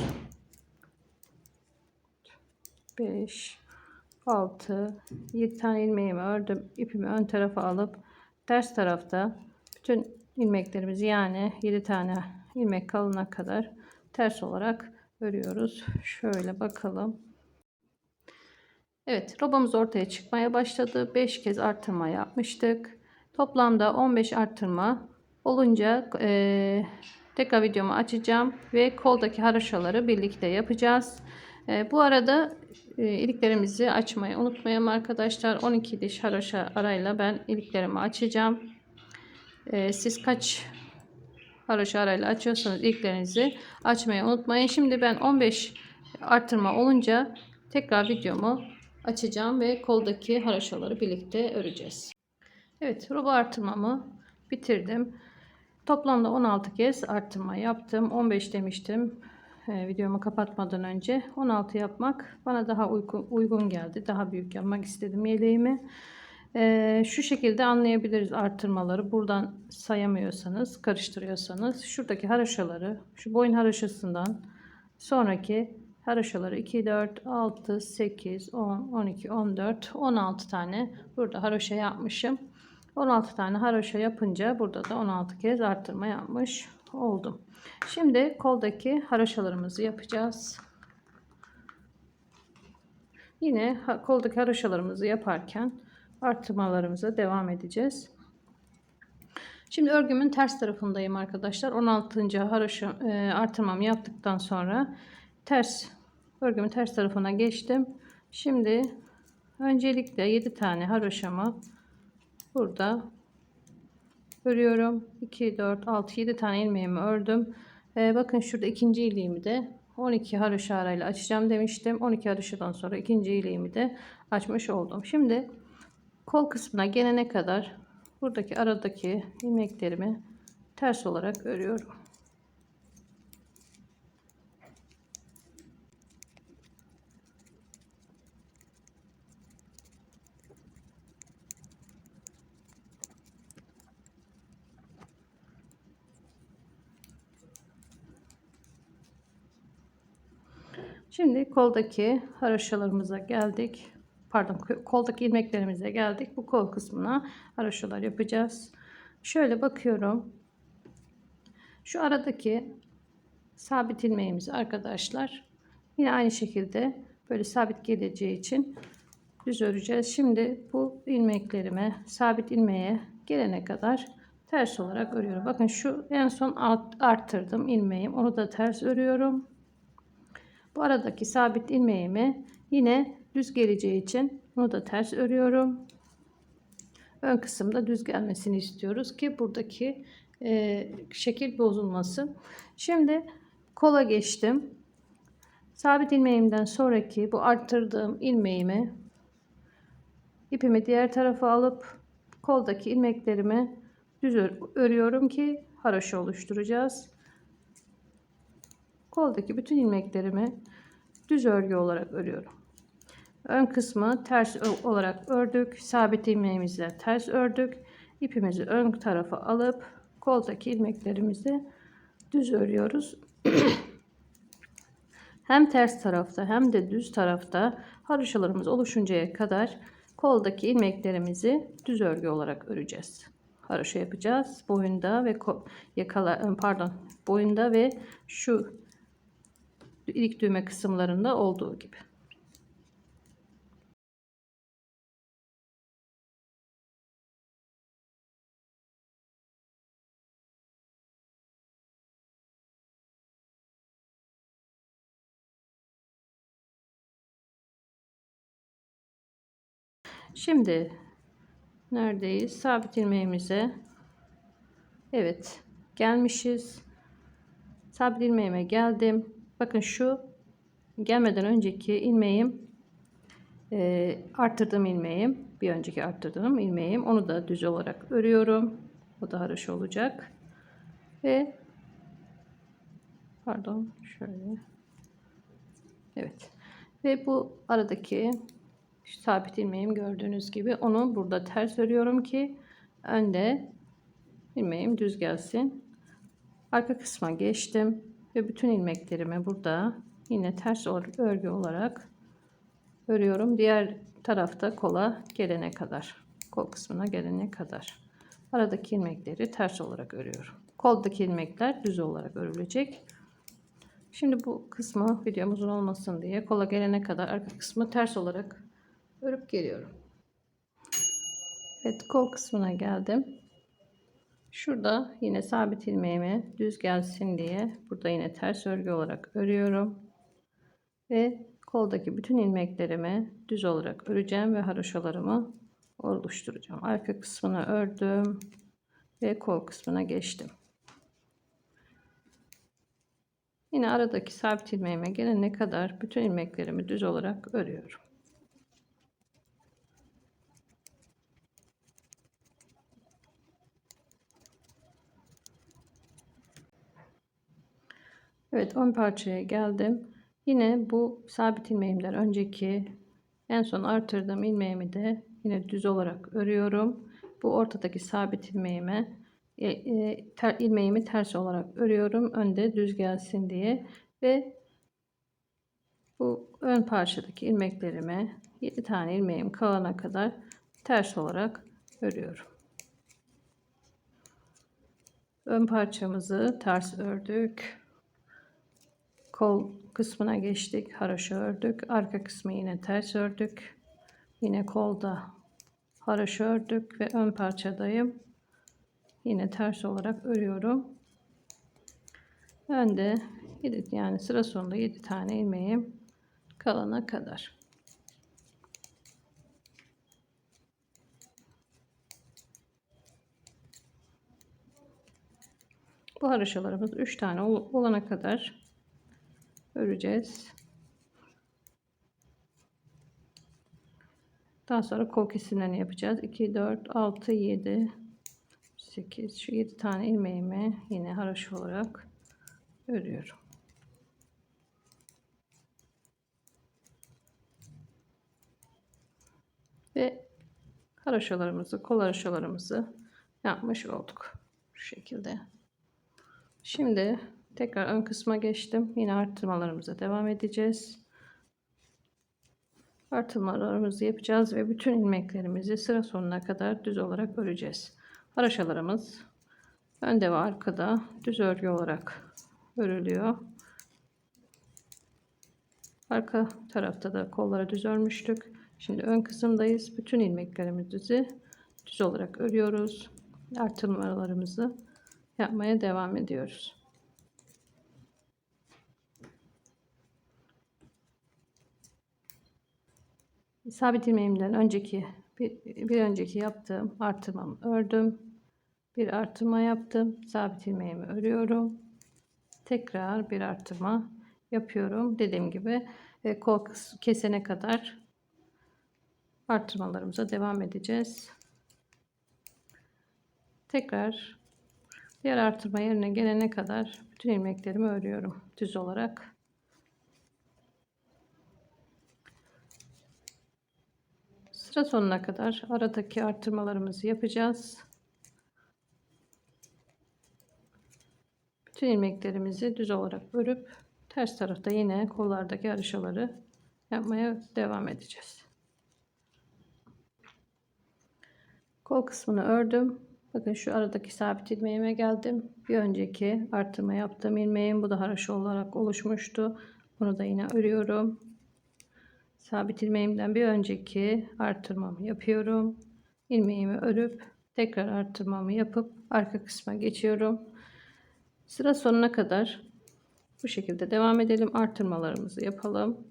5, 6, 7 tane ilmeğimi ördüm. İpimi ön tarafa alıp ters tarafta bütün ilmeklerimizi, yani 7 tane ilmek kalana kadar ters olarak örüyoruz. Şöyle bakalım. Evet, robamız ortaya çıkmaya başladı. 5 kez artırma yapmıştık. Toplamda 15 artırma olunca tekrar videomu açacağım ve koldaki haroşaları birlikte yapacağız. Bu arada iliklerimizi açmayı unutmayalım arkadaşlar. 12 diş haroşa arayla ben iliklerimi açacağım. Siz kaç haroşa arayla açıyorsanız iliklerinizi açmayı unutmayın. Şimdi ben 15 artırma olunca tekrar videomu açacağım ve koldaki haroşaları birlikte öreceğiz. Evet, roba artırmamı bitirdim. Toplamda 16 kez artırma yaptım. 15 demiştim videomu kapatmadan önce. 16 yapmak bana daha uygun geldi. Daha büyük yapmak istedim yeleğimi. Şu şekilde anlayabiliriz artırmaları. Buradan sayamıyorsanız, karıştırıyorsanız şuradaki haroşaları, şu boyun haroşasından sonraki haroşaları 2, 4, 6, 8, 10, 12, 14, 16 tane burada haroşa yapmışım. 16 tane haroşa yapınca burada da 16 kez artırma yapmış oldum. Şimdi koldaki haroşalarımızı yapacağız. Yine koldaki haroşalarımızı yaparken artırmalarımıza devam edeceğiz. Şimdi örgümün ters tarafındayım arkadaşlar. 16. haroşa artırmamı yaptıktan sonra örgümün ters tarafına geçtim. Şimdi öncelikle 7 tane haroşamı burada örüyorum. 2, 4, 6, 7 tane ilmeğimi ördüm. Bakın şurada ikinci iliğimi de 12 haroşa arayla açacağım demiştim. 12 haroşadan sonra ikinci iliğimi de açmış oldum. Şimdi kol kısmına gelene kadar buradaki aradaki ilmeklerimi ters olarak örüyorum. Şimdi koldaki haroşalarımıza geldik. Pardon, koldaki ilmeklerimize geldik. Bu kol kısmına haroşalar yapacağız. Şöyle bakıyorum. Şu aradaki sabit ilmeğimizi arkadaşlar yine aynı şekilde böyle sabit geleceği için düz öreceğiz. Şimdi bu ilmeklerime, sabit ilmeğe gelene kadar ters olarak örüyorum. Bakın şu en son arttırdım ilmeğim. Onu da ters örüyorum. Bu aradaki sabit ilmeğimi yine düz geleceği için bunu da ters örüyorum. Ön kısımda düz gelmesini istiyoruz ki buradaki şekil bozulmasın. Şimdi kola geçtim. Sabit ilmeğimden sonraki bu arttırdığım ilmeğimi, ipimi diğer tarafa alıp koldaki ilmeklerimi düz örüyorum ki haroşa oluşturacağız. Koldaki bütün ilmeklerimi düz örgü olarak örüyorum. Ön kısmı ters olarak ördük. Sabit ilmeğimizle ters ördük. İpimizi ön tarafa alıp koldaki ilmeklerimizi düz örüyoruz. Hem ters tarafta hem de düz tarafta haroşalarımız oluşuncaya kadar koldaki ilmeklerimizi düz örgü olarak öreceğiz. Haroşa yapacağız. Boyunda ve boyunda ve şu ilik düğme kısımlarında olduğu gibi. Şimdi neredeyiz? Sabit ilmeğimize, evet, gelmişiz. Sabit ilmeğime geldim. Bakın şu gelmeden önceki ilmeğim, arttırdığım ilmeğim, bir önceki arttırdığım ilmeğim, onu da düz olarak örüyorum. O da haroşa olacak ve pardon, şöyle, evet, ve bu aradaki şu sabit ilmeğim, gördüğünüz gibi onu burada ters örüyorum ki önde ilmeğim düz gelsin. Arka kısma geçtim ve bütün ilmeklerimi burada yine ters örgü olarak örüyorum. Diğer tarafta kola gelene kadar, kol kısmına gelene kadar aradaki ilmekleri ters olarak örüyorum. Koldaki ilmekler düz olarak örülecek. Şimdi bu kısmı videom uzun olmasın diye kola gelene kadar arka kısmı ters olarak örüp geliyorum. Evet, kol kısmına geldim. Şurada yine sabit ilmeğimi düz gelsin diye burada yine ters örgü olarak örüyorum. Ve koldaki bütün ilmeklerimi düz olarak öreceğim ve haroşalarımı oluşturacağım. Arka kısmını ördüm ve kol kısmına geçtim. Yine aradaki sabit ilmeğime gelene kadar bütün ilmeklerimi düz olarak örüyorum. Evet, ön parçaya geldim. Yine bu sabit ilmeğimden önceki en son artırdığım ilmeğimi de yine düz olarak örüyorum. Bu ortadaki sabit ilmeğime ilmeğimi ters olarak örüyorum. Önde düz gelsin diye ve bu ön parçadaki ilmeklerimi 7 tane ilmeğim kalana kadar ters olarak örüyorum. Ön parçamızı ters ördük. Kol kısmına geçtik. Haroşa ördük. Arka kısmı yine ters ördük. Yine kolda haroşa ördük ve ön parçadayım. Yine ters olarak örüyorum. Önde 7, yani sıra sonunda 7 tane ilmeğim kalana kadar. Bu haroşalarımız 3 tane olana kadar öreceğiz. Daha sonra kol kesimlerini yapacağız. 2, 4, 6, 7, 8. Şu 7 tane ilmeğimi yine haroşa olarak örüyorum. Ve haroşalarımızı, kol haroşalarımızı yapmış olduk. Şu şekilde. Şimdi tekrar ön kısma geçtim. Yine arttırmalarımıza devam edeceğiz. Artırmalarımızı yapacağız ve bütün ilmeklerimizi sıra sonuna kadar düz olarak öreceğiz. Haroşalarımız önde ve arkada düz örgü olarak örülüyor. Arka tarafta da kolları düz örmüştük. Şimdi ön kısımdayız. Bütün ilmeklerimizi düz olarak örüyoruz. Artırmalarımızı yapmaya devam ediyoruz. Sabit ilmeğimden önceki bir önceki yaptığım artırmamı ördüm. Bir artırma yaptım. Sabit ilmeğimi örüyorum. Tekrar bir artırma yapıyorum. Dediğim gibi kol kesene kadar artırmalarımıza devam edeceğiz. Tekrar diğer artırma yerine gelene kadar bütün ilmeklerimi örüyorum düz olarak. Sıra sonuna kadar aradaki artırmalarımızı yapacağız. Bütün ilmeklerimizi düz olarak örüp ters tarafta yine kollardaki haroşaları yapmaya devam edeceğiz. Kol kısmını ördüm. Bakın şu aradaki sabit ilmeğime geldim. Bir önceki artırma yaptığım ilmeğim, bu da haroşa olarak oluşmuştu. Bunu da yine örüyorum. Sabit ilmeğimden bir önceki artırmamı yapıyorum. İlmeğimi örüp tekrar artırmamı yapıp arka kısma geçiyorum. Sıra sonuna kadar bu şekilde devam edelim. Artırmalarımızı yapalım.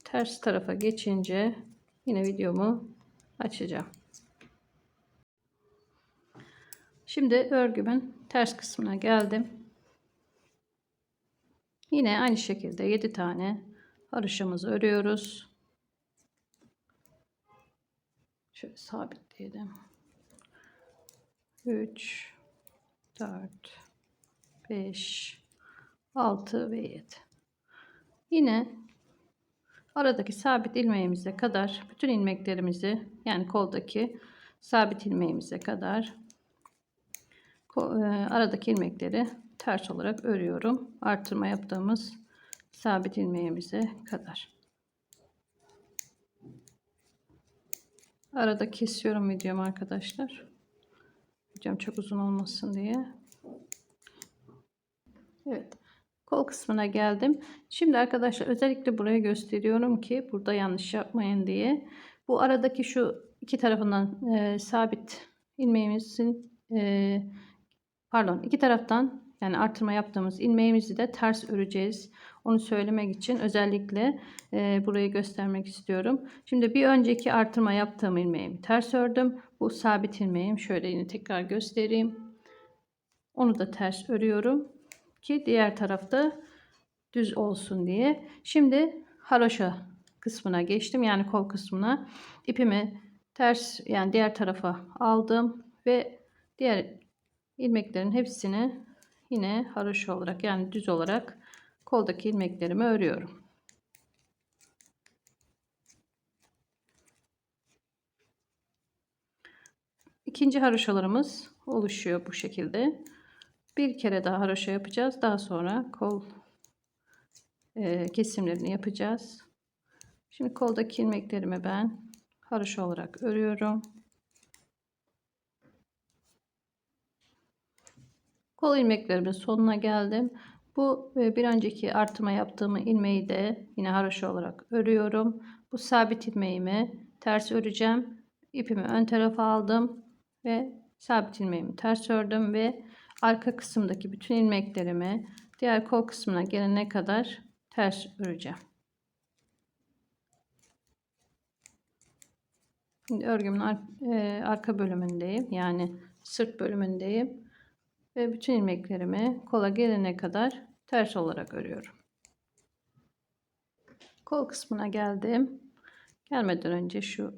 Ters tarafa geçince yine videomu açacağım. Şimdi örgümün ters kısmına geldim. Yine aynı şekilde 7 tane haroşamızı örüyoruz. Şöyle sabitleyelim. 3, 4, 5, 6 ve 7. Yine aradaki sabit ilmeğimize kadar bütün ilmeklerimizi, yani koldaki sabit ilmeğimize kadar aradaki ilmekleri ters olarak örüyorum. Artırma yaptığımız sabit ilmeğimize kadar. Arada kesiyorum videomu arkadaşlar. Videom çok uzun olmasın diye. Evet. Kol kısmına geldim. Şimdi arkadaşlar özellikle buraya gösteriyorum ki burada yanlış yapmayın diye. Bu aradaki şu iki tarafından sabit ilmeğimizin iki taraftan yani artırma yaptığımız ilmeğimizi de ters öreceğiz. Onu söylemek için özellikle burayı göstermek istiyorum. Şimdi bir önceki artırma yaptığım ilmeğimi ters ördüm. Bu sabit ilmeğim. Şöyle yine tekrar göstereyim. Onu da ters örüyorum ki diğer tarafta düz olsun diye. Şimdi haroşa kısmına geçtim. Yani kol kısmına ipimi ters, yani diğer tarafa aldım ve diğer ilmeklerin hepsini yine haroşa olarak, yani düz olarak koldaki ilmeklerimi örüyorum. İkinci haroşalarımız oluşuyor bu şekilde. Bir kere daha haroşa yapacağız. Daha sonra kol kesimlerini yapacağız. Şimdi koldaki ilmeklerimi ben haroşa olarak örüyorum. Kol ilmeklerimin sonuna geldim. Bu bir önceki artırma yaptığım ilmeği de yine haroşa olarak örüyorum. Bu sabit ilmeğimi ters öreceğim. İpimi ön tarafa aldım ve sabit ilmeğimi ters ördüm ve arka kısımdaki bütün ilmeklerimi diğer kol kısmına gelene kadar ters öreceğim. Şimdi örgümün arka bölümündeyim, yani sırt bölümündeyim ve bütün ilmeklerimi kola gelene kadar ters olarak örüyorum. Kol kısmına geldim. Gelmeden önce şu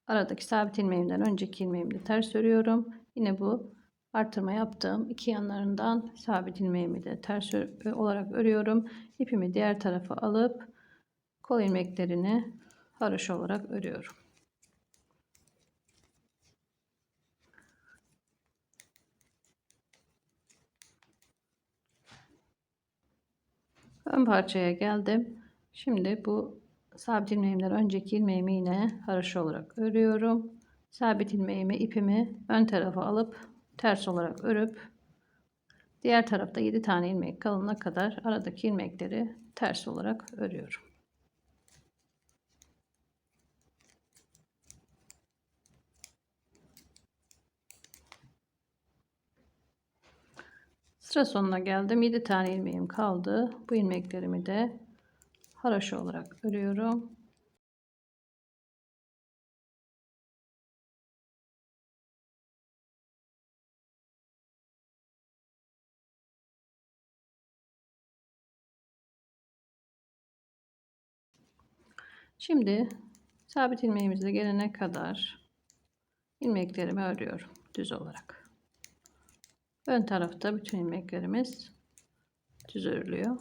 aradaki sabit ilmeğimden önceki ilmeğimi de ters örüyorum. Yine bu artırma yaptığım iki yanlarından sabit ilmeğimi de ters olarak örüyorum. İpimi diğer tarafa alıp kol ilmeklerini haroşa olarak örüyorum. Ön parçaya geldim. Şimdi bu sabit ilmeğimden önceki ilmeğimi yine haroşa olarak örüyorum. Sabit ilmeğimi, ipimi ön tarafa alıp ters olarak örüp diğer tarafta 7 tane ilmek kalana kadar aradaki ilmekleri ters olarak örüyorum. Sıra sonuna geldim. 7 tane ilmeğim kaldı. Bu ilmeklerimi de haroşa olarak örüyorum. Şimdi sabit ilmeğimize gelene kadar ilmeklerimi örüyorum düz olarak. Ön tarafta bütün ilmeklerimiz düz örülüyor.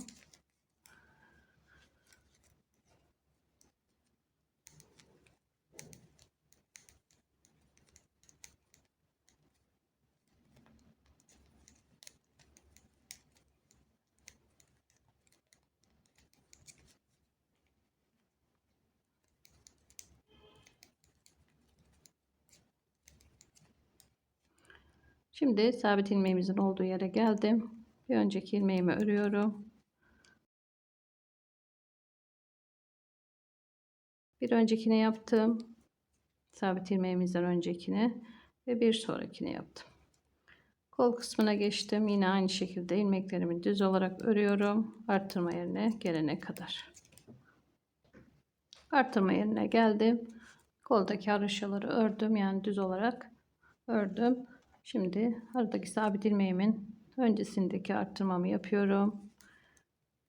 Şimdi sabit ilmeğimizin olduğu yere geldim. Bir önceki ilmeğimi örüyorum. Bir öncekine yaptım. Sabit ilmeğimizden öncekine ve bir sonrakine yaptım. Kol kısmına geçtim. Yine aynı şekilde ilmeklerimi düz olarak örüyorum. Arttırma yerine gelene kadar. Arttırma yerine geldim. Koldaki haroşaları ördüm, yani düz olarak ördüm. Şimdi aradaki sabit ilmeğimin öncesindeki arttırmamı yapıyorum.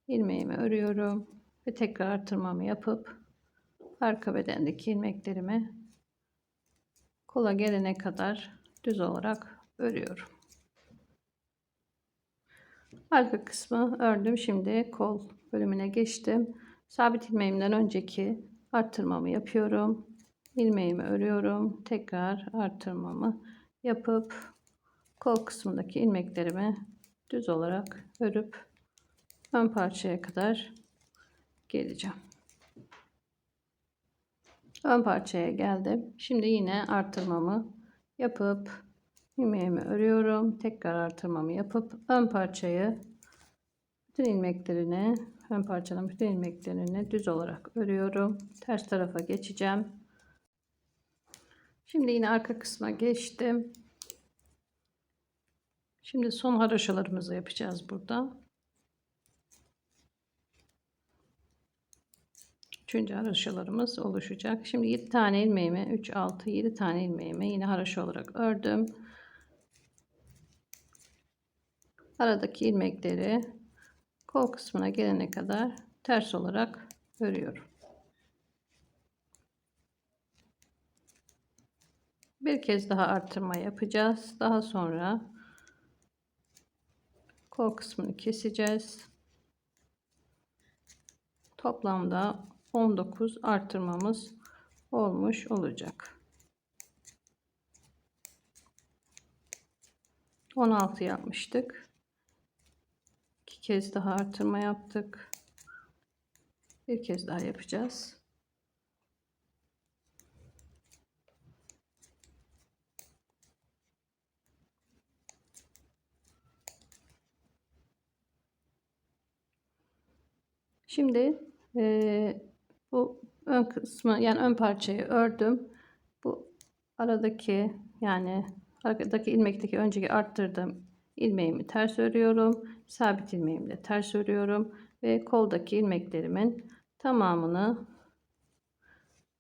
İlmeğimi örüyorum ve tekrar arttırmamı yapıp arka bedendeki ilmeklerimi kola gelene kadar düz olarak örüyorum. Arka kısmı ördüm. Şimdi kol bölümüne geçtim. Sabit ilmeğimden önceki arttırmamı yapıyorum. İlmeğimi örüyorum. Tekrar arttırmamı yapıp kol kısmındaki ilmeklerimi düz olarak örüp ön parçaya kadar geleceğim. Ön parçaya geldim. Şimdi yine arttırmamı yapıp ilmeğimi örüyorum. Tekrar arttırmamı yapıp ön parçayı bütün ilmeklerini, ön parçanın bütün ilmeklerini düz olarak örüyorum. Ters tarafa geçeceğim. Şimdi yine arka kısma geçtim. Şimdi son haroşalarımızı yapacağız burada. Üçüncü haroşalarımız oluşacak. Şimdi 7 tane ilmeğimi, 3, 6, 7 tane ilmeğimi yine haroşa olarak ördüm. Aradaki ilmekleri kol kısmına gelene kadar ters olarak örüyorum. Bir kez daha arttırma yapacağız. Daha sonra kol kısmını keseceğiz. Toplamda 19 arttırmamız olmuş olacak. 16 yapmıştık. 2 kez daha arttırma yaptık. Bir kez daha yapacağız. Şimdi bu ön kısmı, yani ön parçayı ördüm. Bu aradaki, yani aradaki ilmekteki önceki arttırdığım ilmeğimi ters örüyorum. Sabit ilmeğimi de ters örüyorum ve koldaki ilmeklerimin tamamını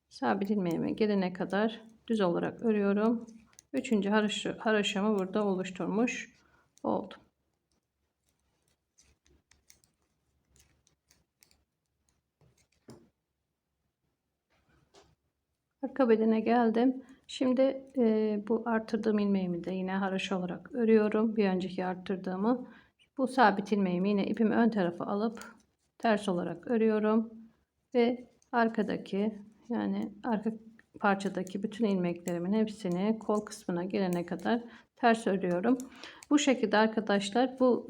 sabit ilmeğime gelene kadar düz olarak örüyorum. Üçüncü haroşamı burada oluşturmuş oldum. Arka bedene geldim. Şimdi bu arttırdığım ilmeğimi de yine haroşa olarak örüyorum. Bir önceki arttırdığımı. Bu sabit ilmeğimi yine ipimi ön tarafa alıp ters olarak örüyorum. Ve arkadaki, yani arka parçadaki bütün ilmeklerimin hepsini kol kısmına gelene kadar ters örüyorum. Bu şekilde arkadaşlar bu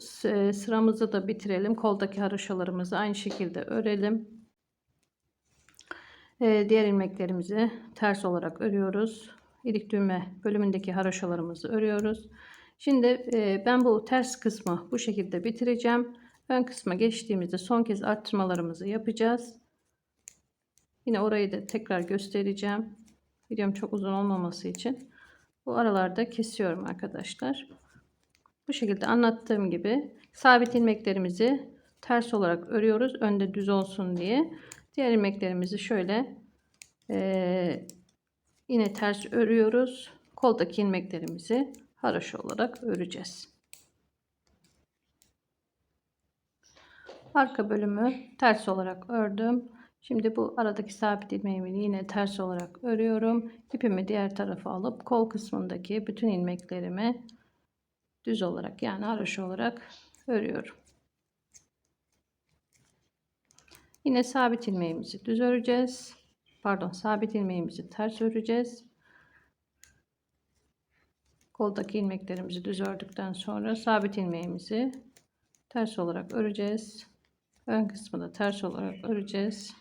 sıramızı da bitirelim. Koldaki haroşalarımızı aynı şekilde örelim. Diğer ilmeklerimizi ters olarak örüyoruz. İlik düğme bölümündeki haroşalarımızı örüyoruz. Şimdi ben bu ters kısmı bu şekilde bitireceğim. Ön kısma geçtiğimizde son kez arttırmalarımızı yapacağız. Yine orayı da tekrar göstereceğim. Videom çok uzun olmaması için bu aralarda kesiyorum arkadaşlar. Bu şekilde anlattığım gibi sabit ilmeklerimizi ters olarak örüyoruz. Önde düz olsun diye. Diğer ilmeklerimizi şöyle yine ters örüyoruz. Koldaki ilmeklerimizi haroşa olarak öreceğiz. Arka bölümü ters olarak ördüm. Şimdi bu aradaki sabit ilmeğimi yine ters olarak örüyorum. İpimi diğer tarafa alıp kol kısmındaki bütün ilmeklerimi düz olarak, yani haroşa olarak örüyorum. Yine sabit ilmeğimizi düz öreceğiz. Pardon, sabit ilmeğimizi ters öreceğiz. Koldaki ilmeklerimizi düz ördükten sonra sabit ilmeğimizi ters olarak öreceğiz. Ön kısmı da ters olarak öreceğiz.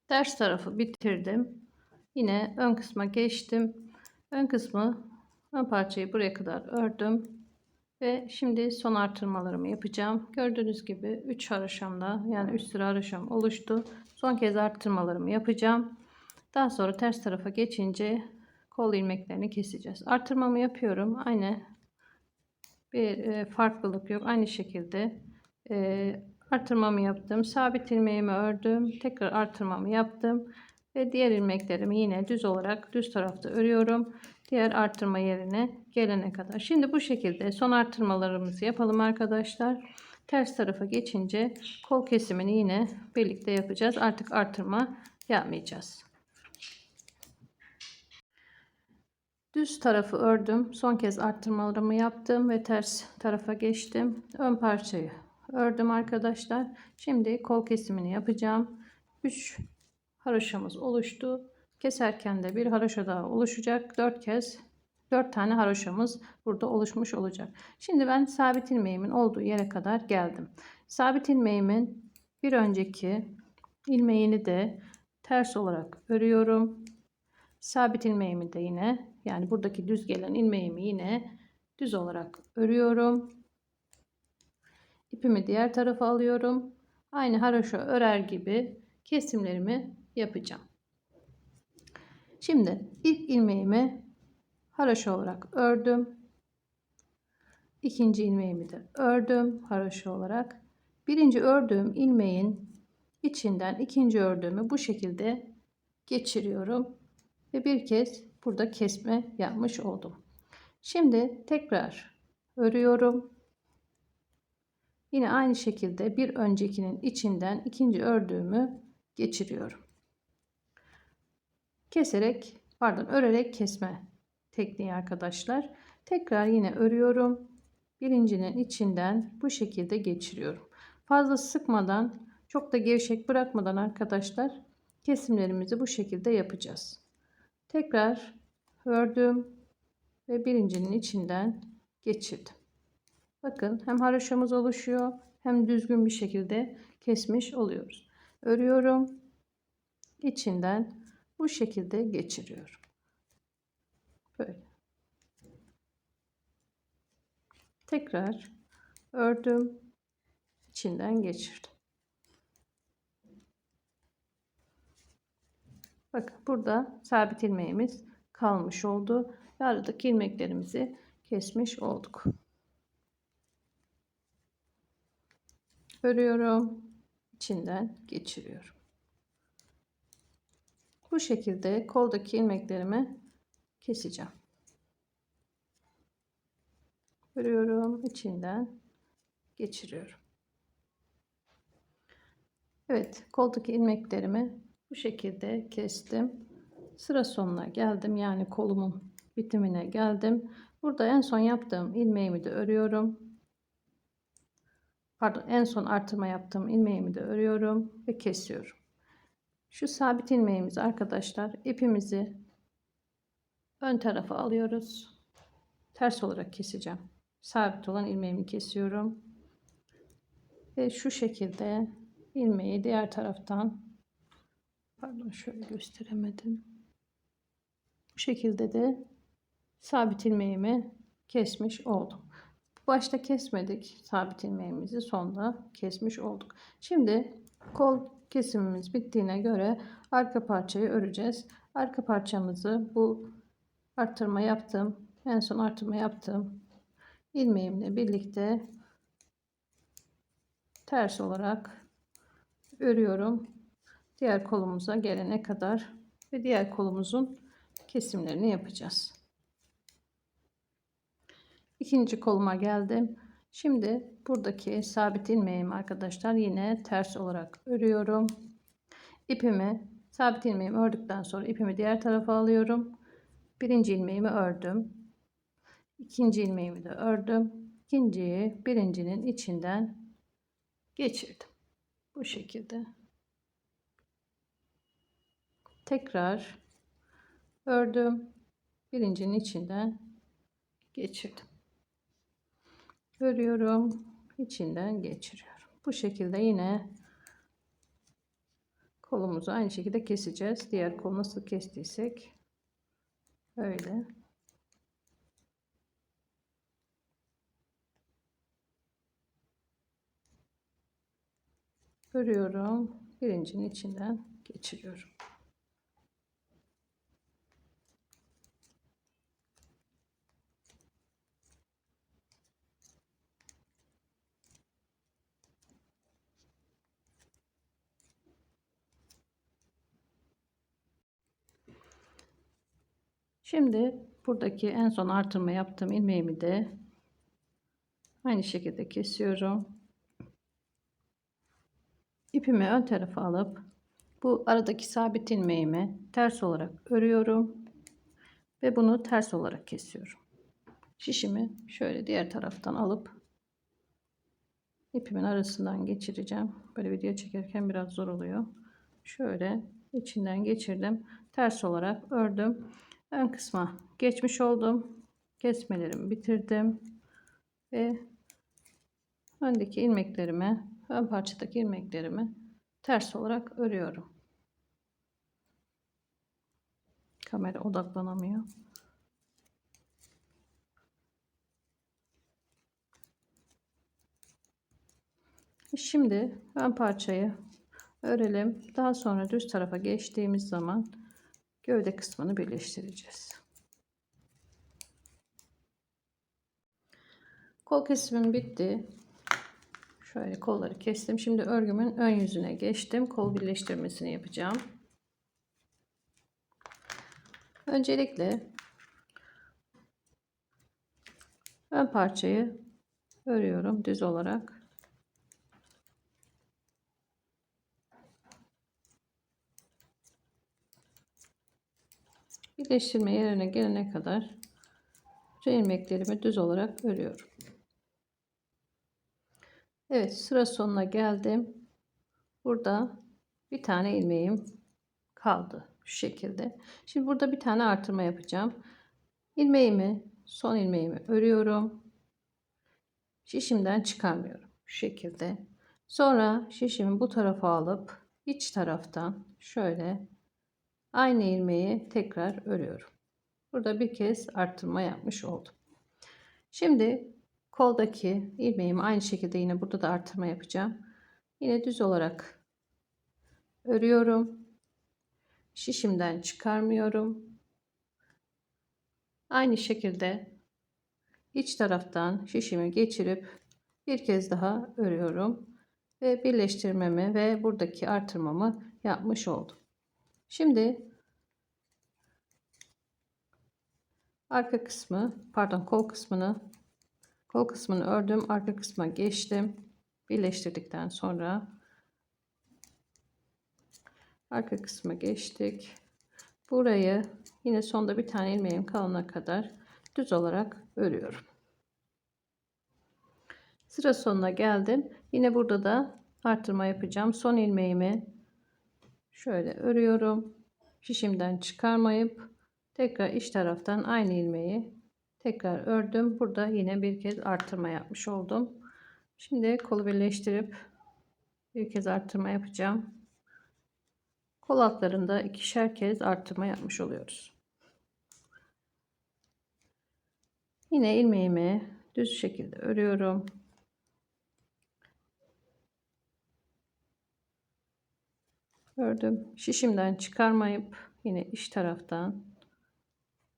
Ters tarafı bitirdim. Yine ön kısma geçtim. Ön kısmı, ön parçayı buraya kadar ördüm. Ve şimdi son artırmalarımı yapacağım. Gördüğünüz gibi 3 haroşamda, yani 3 sıra haroşam oluştu. Son kez arttırmalarımı yapacağım. Daha sonra ters tarafa geçince kol ilmeklerini keseceğiz. Artırmamı yapıyorum. Aynı bir farklılık yok. Aynı şekilde Artırmamı yaptım. Sabit ilmeğimi ördüm. Tekrar artırmamı yaptım. Ve diğer ilmeklerimi yine düz olarak düz tarafta örüyorum. Diğer artırma yerine gelene kadar. Şimdi bu şekilde son artırmalarımızı yapalım arkadaşlar. Ters tarafa geçince kol kesimini yine birlikte yapacağız. Artık artırma yapmayacağız. Düz tarafı ördüm. Son kez arttırmalarımı yaptım ve ters tarafa geçtim. Ön parçayı ördüm arkadaşlar. Şimdi kol kesimini yapacağım. 3 haroşamız oluştu. Keserken de bir haroşa daha oluşacak. 4 tane haroşamız burada oluşmuş olacak. Şimdi ben sabit ilmeğimin olduğu yere kadar geldim. Sabit ilmeğimin bir önceki ilmeğini de ters olarak örüyorum. Sabit ilmeğimi de yine, yani buradaki düz gelen ilmeğimi yine düz olarak örüyorum. İpimi diğer tarafa alıyorum. Aynı haroşa örer gibi kesimlerimi yapacağım. Şimdi ilk ilmeğimi haroşa olarak ördüm. İkinci ilmeğimi de ördüm haroşa olarak. Birinci ördüğüm ilmeğin içinden ikinci ördüğümü bu şekilde geçiriyorum. Ve bir kez burada kesme yapmış oldum. Şimdi tekrar örüyorum. Yine aynı şekilde bir öncekinin içinden ikinci ördüğümü geçiriyorum. Örerek kesme tekniği arkadaşlar. Tekrar yine örüyorum. Birincinin içinden bu şekilde geçiriyorum. Fazla sıkmadan, çok da gevşek bırakmadan arkadaşlar kesimlerimizi bu şekilde yapacağız. Tekrar ördüm ve birincinin içinden geçirdim. Bakın hem haroşamız oluşuyor hem düzgün bir şekilde kesmiş oluyoruz. Örüyorum. İçinden bu şekilde geçiriyorum. Böyle. Tekrar ördüm. İçinden geçirdim. Bakın burada sabit ilmeğimiz kalmış oldu. Ve aradaki ilmeklerimizi kesmiş olduk. Örüyorum. İçinden geçiriyorum. Bu şekilde koldaki ilmeklerimi keseceğim. Örüyorum, içinden geçiriyorum. Evet, koldaki ilmeklerimi bu şekilde kestim. Sıra sonuna geldim. Yani kolumun bitimine geldim. Burada en son yaptığım ilmeğimi de örüyorum. Pardon, en son artırma yaptığım ilmeğimi de örüyorum ve kesiyorum. Şu sabit ilmeğimizi arkadaşlar, ipimizi ön tarafa alıyoruz. Ters olarak keseceğim. Sabit olan ilmeğimi kesiyorum. Ve şu şekilde ilmeği diğer taraftan, pardon şöyle gösteremedim. Bu şekilde de sabit ilmeğimi kesmiş oldum. Başta kesmedik sabit ilmeğimizi, sonda kesmiş olduk. Şimdi kol kesimimiz bittiğine göre arka parçayı öreceğiz. Arka parçamızı bu en son artırma yaptığım ilmeğimle birlikte ters olarak örüyorum. Diğer kolumuza gelene kadar ve diğer kolumuzun kesimlerini yapacağız. İkinci koluma geldim. Şimdi buradaki sabit ilmeğimi arkadaşlar yine ters olarak örüyorum. Sabit ilmeğimi ördükten sonra ipimi diğer tarafa alıyorum. Birinci ilmeğimi ördüm. İkinci ilmeğimi de ördüm. İkinciyi birincinin içinden geçirdim. Bu şekilde. Tekrar ördüm. Birincinin içinden geçirdim. Örüyorum. İçinden geçiriyorum. Bu şekilde yine kolumuzu aynı şekilde keseceğiz. Diğer kolu nasıl kestiysek öyle. Örüyorum. Birincinin içinden geçiriyorum. Şimdi buradaki en son artırma yaptığım ilmeğimi de aynı şekilde kesiyorum. İpimi ön tarafa alıp bu aradaki sabit ilmeğimi ters olarak örüyorum ve bunu ters olarak kesiyorum. Şişimi şöyle diğer taraftan alıp ipimin arasından geçireceğim. Böyle video çekerken biraz zor oluyor. Şöyle içinden geçirdim. Ters olarak ördüm. Ön kısma geçmiş oldum. Kesmelerimi bitirdim ve öndeki ilmeklerimi, ön parçadaki ilmeklerimi ters olarak örüyorum. Kamera odaklanamıyor. Şimdi ön parçayı örelim. Daha sonra düz tarafa geçtiğimiz zaman gövde kısmını birleştireceğiz. Kol kesimim bitti. Şöyle kolları kestim. Şimdi örgümün ön yüzüne geçtim. Kol birleştirmesini yapacağım. Öncelikle ön parçayı örüyorum düz olarak. Birleştirme yerine gelene kadar ilmeklerimi düz olarak örüyorum. Evet, sıra sonuna geldim. Burada bir tane ilmeğim kaldı şu şekilde. Şimdi burada bir tane artırma yapacağım. Son ilmeğimi örüyorum. Şişimden çıkarmıyorum şu şekilde. Sonra şişimi bu tarafa alıp iç taraftan şöyle aynı ilmeği tekrar örüyorum. Burada bir kez artırma yapmış oldum. Şimdi koldaki ilmeğimi aynı şekilde yine burada da artırma yapacağım. Yine düz olarak örüyorum. Şişimden çıkarmıyorum. Aynı şekilde iç taraftan şişimi geçirip bir kez daha örüyorum ve birleştirmemi ve buradaki artırmamı yapmış oldum. Şimdi arka kısmı, pardon, kol kısmını ördüm, arka kısma geçtim. Birleştirdikten sonra arka kısma geçtik. Burayı yine sonda bir tane ilmeğim kalana kadar düz olarak örüyorum. Sıra sonuna geldim. Yine burada da artırma yapacağım. Son ilmeğimi şöyle örüyorum. Şişimden çıkarmayıp tekrar iç taraftan aynı ilmeği tekrar ördüm. Burada yine bir kez artırma yapmış oldum. Şimdi kolu birleştirip bir kez artırma yapacağım. Kol altlarında ikişer kez artırma yapmış oluyoruz. Yine ilmeğimi düz şekilde örüyorum. Ördüm. Şişimden çıkarmayıp yine iç taraftan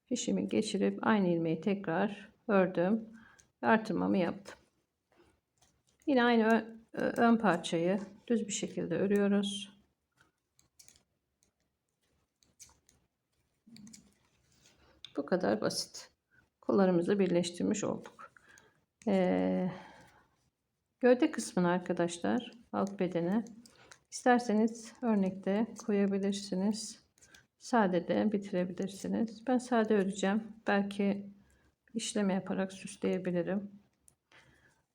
şişimi geçirip aynı ilmeği tekrar ördüm. Artırmamı yaptım. Yine aynı ön parçayı düz bir şekilde örüyoruz. Bu kadar basit. Kollarımızı birleştirmiş olduk. Gövde kısmını arkadaşlar, alt bedeni isterseniz örnekte koyabilirsiniz. Sade de bitirebilirsiniz. Ben sade öreceğim. Belki işleme yaparak süsleyebilirim.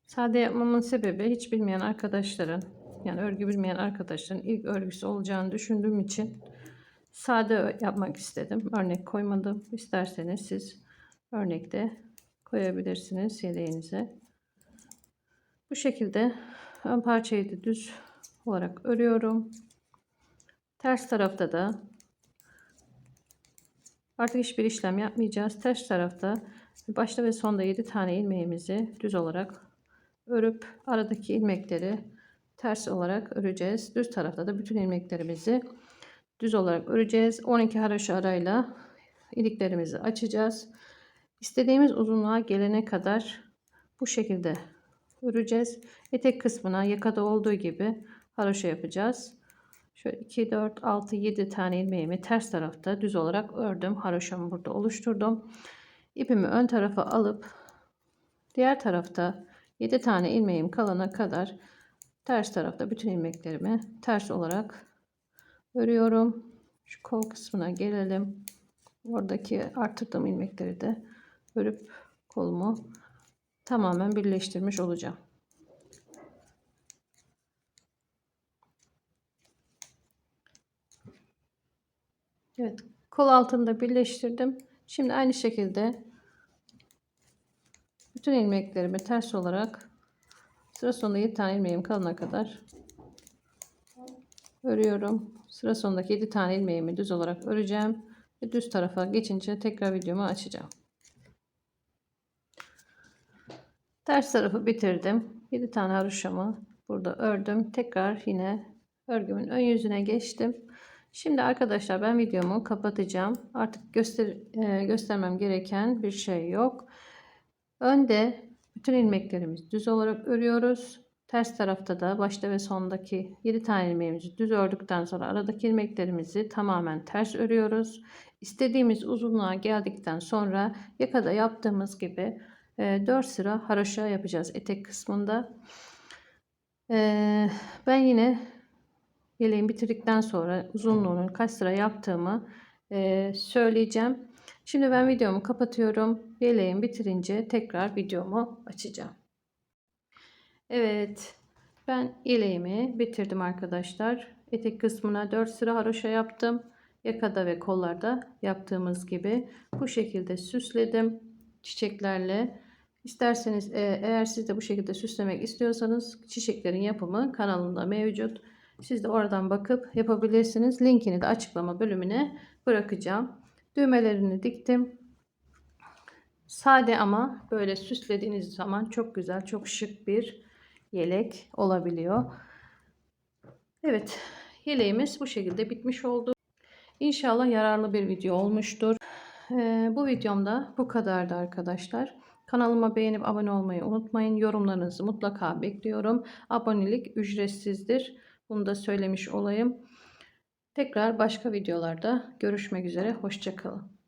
Sade yapmamın sebebi hiç bilmeyen arkadaşların, yani örgü bilmeyen arkadaşların ilk örgüsü olacağını düşündüğüm için sade yapmak istedim. Örnek koymadım. İsterseniz siz örnekte koyabilirsiniz yeleğinize. Bu şekilde ön parçayı da düz olarak örüyorum. Ters tarafta da artık hiçbir işlem yapmayacağız. Ters tarafta başta ve sonda 7 tane ilmeğimizi düz olarak örüp aradaki ilmekleri ters olarak öreceğiz. Düz tarafta da bütün ilmeklerimizi düz olarak öreceğiz. 12 haroşa arayla iliklerimizi açacağız. İstediğimiz uzunluğa gelene kadar bu şekilde öreceğiz. Etek kısmına yakada olduğu gibi haroşa yapacağız. Şöyle 2, 4, 6, 7 tane ilmeğimi ters tarafta düz olarak ördüm. Haroşamı burada oluşturdum. İpimi ön tarafa alıp diğer tarafta 7 tane ilmeğim kalana kadar ters tarafta bütün ilmeklerimi ters olarak örüyorum. Şu kol kısmına gelelim. Oradaki arttırdığım ilmekleri de örüp kolumu tamamen birleştirmiş olacağım. Evet, kol altında birleştirdim. Şimdi aynı şekilde bütün ilmeklerimi ters olarak sıra sonunda 7 tane ilmeğim kalana kadar örüyorum. Sıra sonundaki 7 tane ilmeğimi düz olarak öreceğim ve düz tarafa geçince tekrar videomu açacağım. Ters tarafı bitirdim. 7 tane haroşamı burada ördüm. Tekrar yine örgümün ön yüzüne geçtim. Şimdi arkadaşlar ben videomu kapatacağım. Artık göstermem gereken bir şey yok. Önde bütün ilmeklerimizi düz olarak örüyoruz. Ters tarafta da başta ve sondaki 7 tane ilmeğimizi düz ördükten sonra aradaki ilmeklerimizi tamamen ters örüyoruz. İstediğimiz uzunluğa geldikten sonra yakada yaptığımız gibi 4 sıra haroşa yapacağız etek kısmında. Ben yine yeleğimi bitirdikten sonra uzunluğunun kaç sıra yaptığımı söyleyeceğim. Şimdi ben videomu kapatıyorum. Yeleğimi bitirince tekrar videomu açacağım. Evet, ben yeleğimi bitirdim arkadaşlar. Etek kısmına 4 sıra haroşa yaptım. Yakada ve kollarda yaptığımız gibi bu şekilde süsledim çiçeklerle. İsterseniz eğer siz de bu şekilde süslemek istiyorsanız çiçeklerin yapımı kanalımda mevcut. Siz de oradan bakıp yapabilirsiniz. Linkini de açıklama bölümüne bırakacağım. Düğmelerini diktim. Sade ama böyle süslediğiniz zaman çok güzel, çok şık bir yelek olabiliyor. Evet, yeleğimiz bu şekilde bitmiş oldu. İnşallah yararlı bir video olmuştur. Bu videomda bu kadardı arkadaşlar. Kanalıma beğenip abone olmayı unutmayın. Yorumlarınızı mutlaka bekliyorum. Abonelik ücretsizdir. Bunu da söylemiş olayım. Tekrar başka videolarda görüşmek üzere. Hoşça kalın.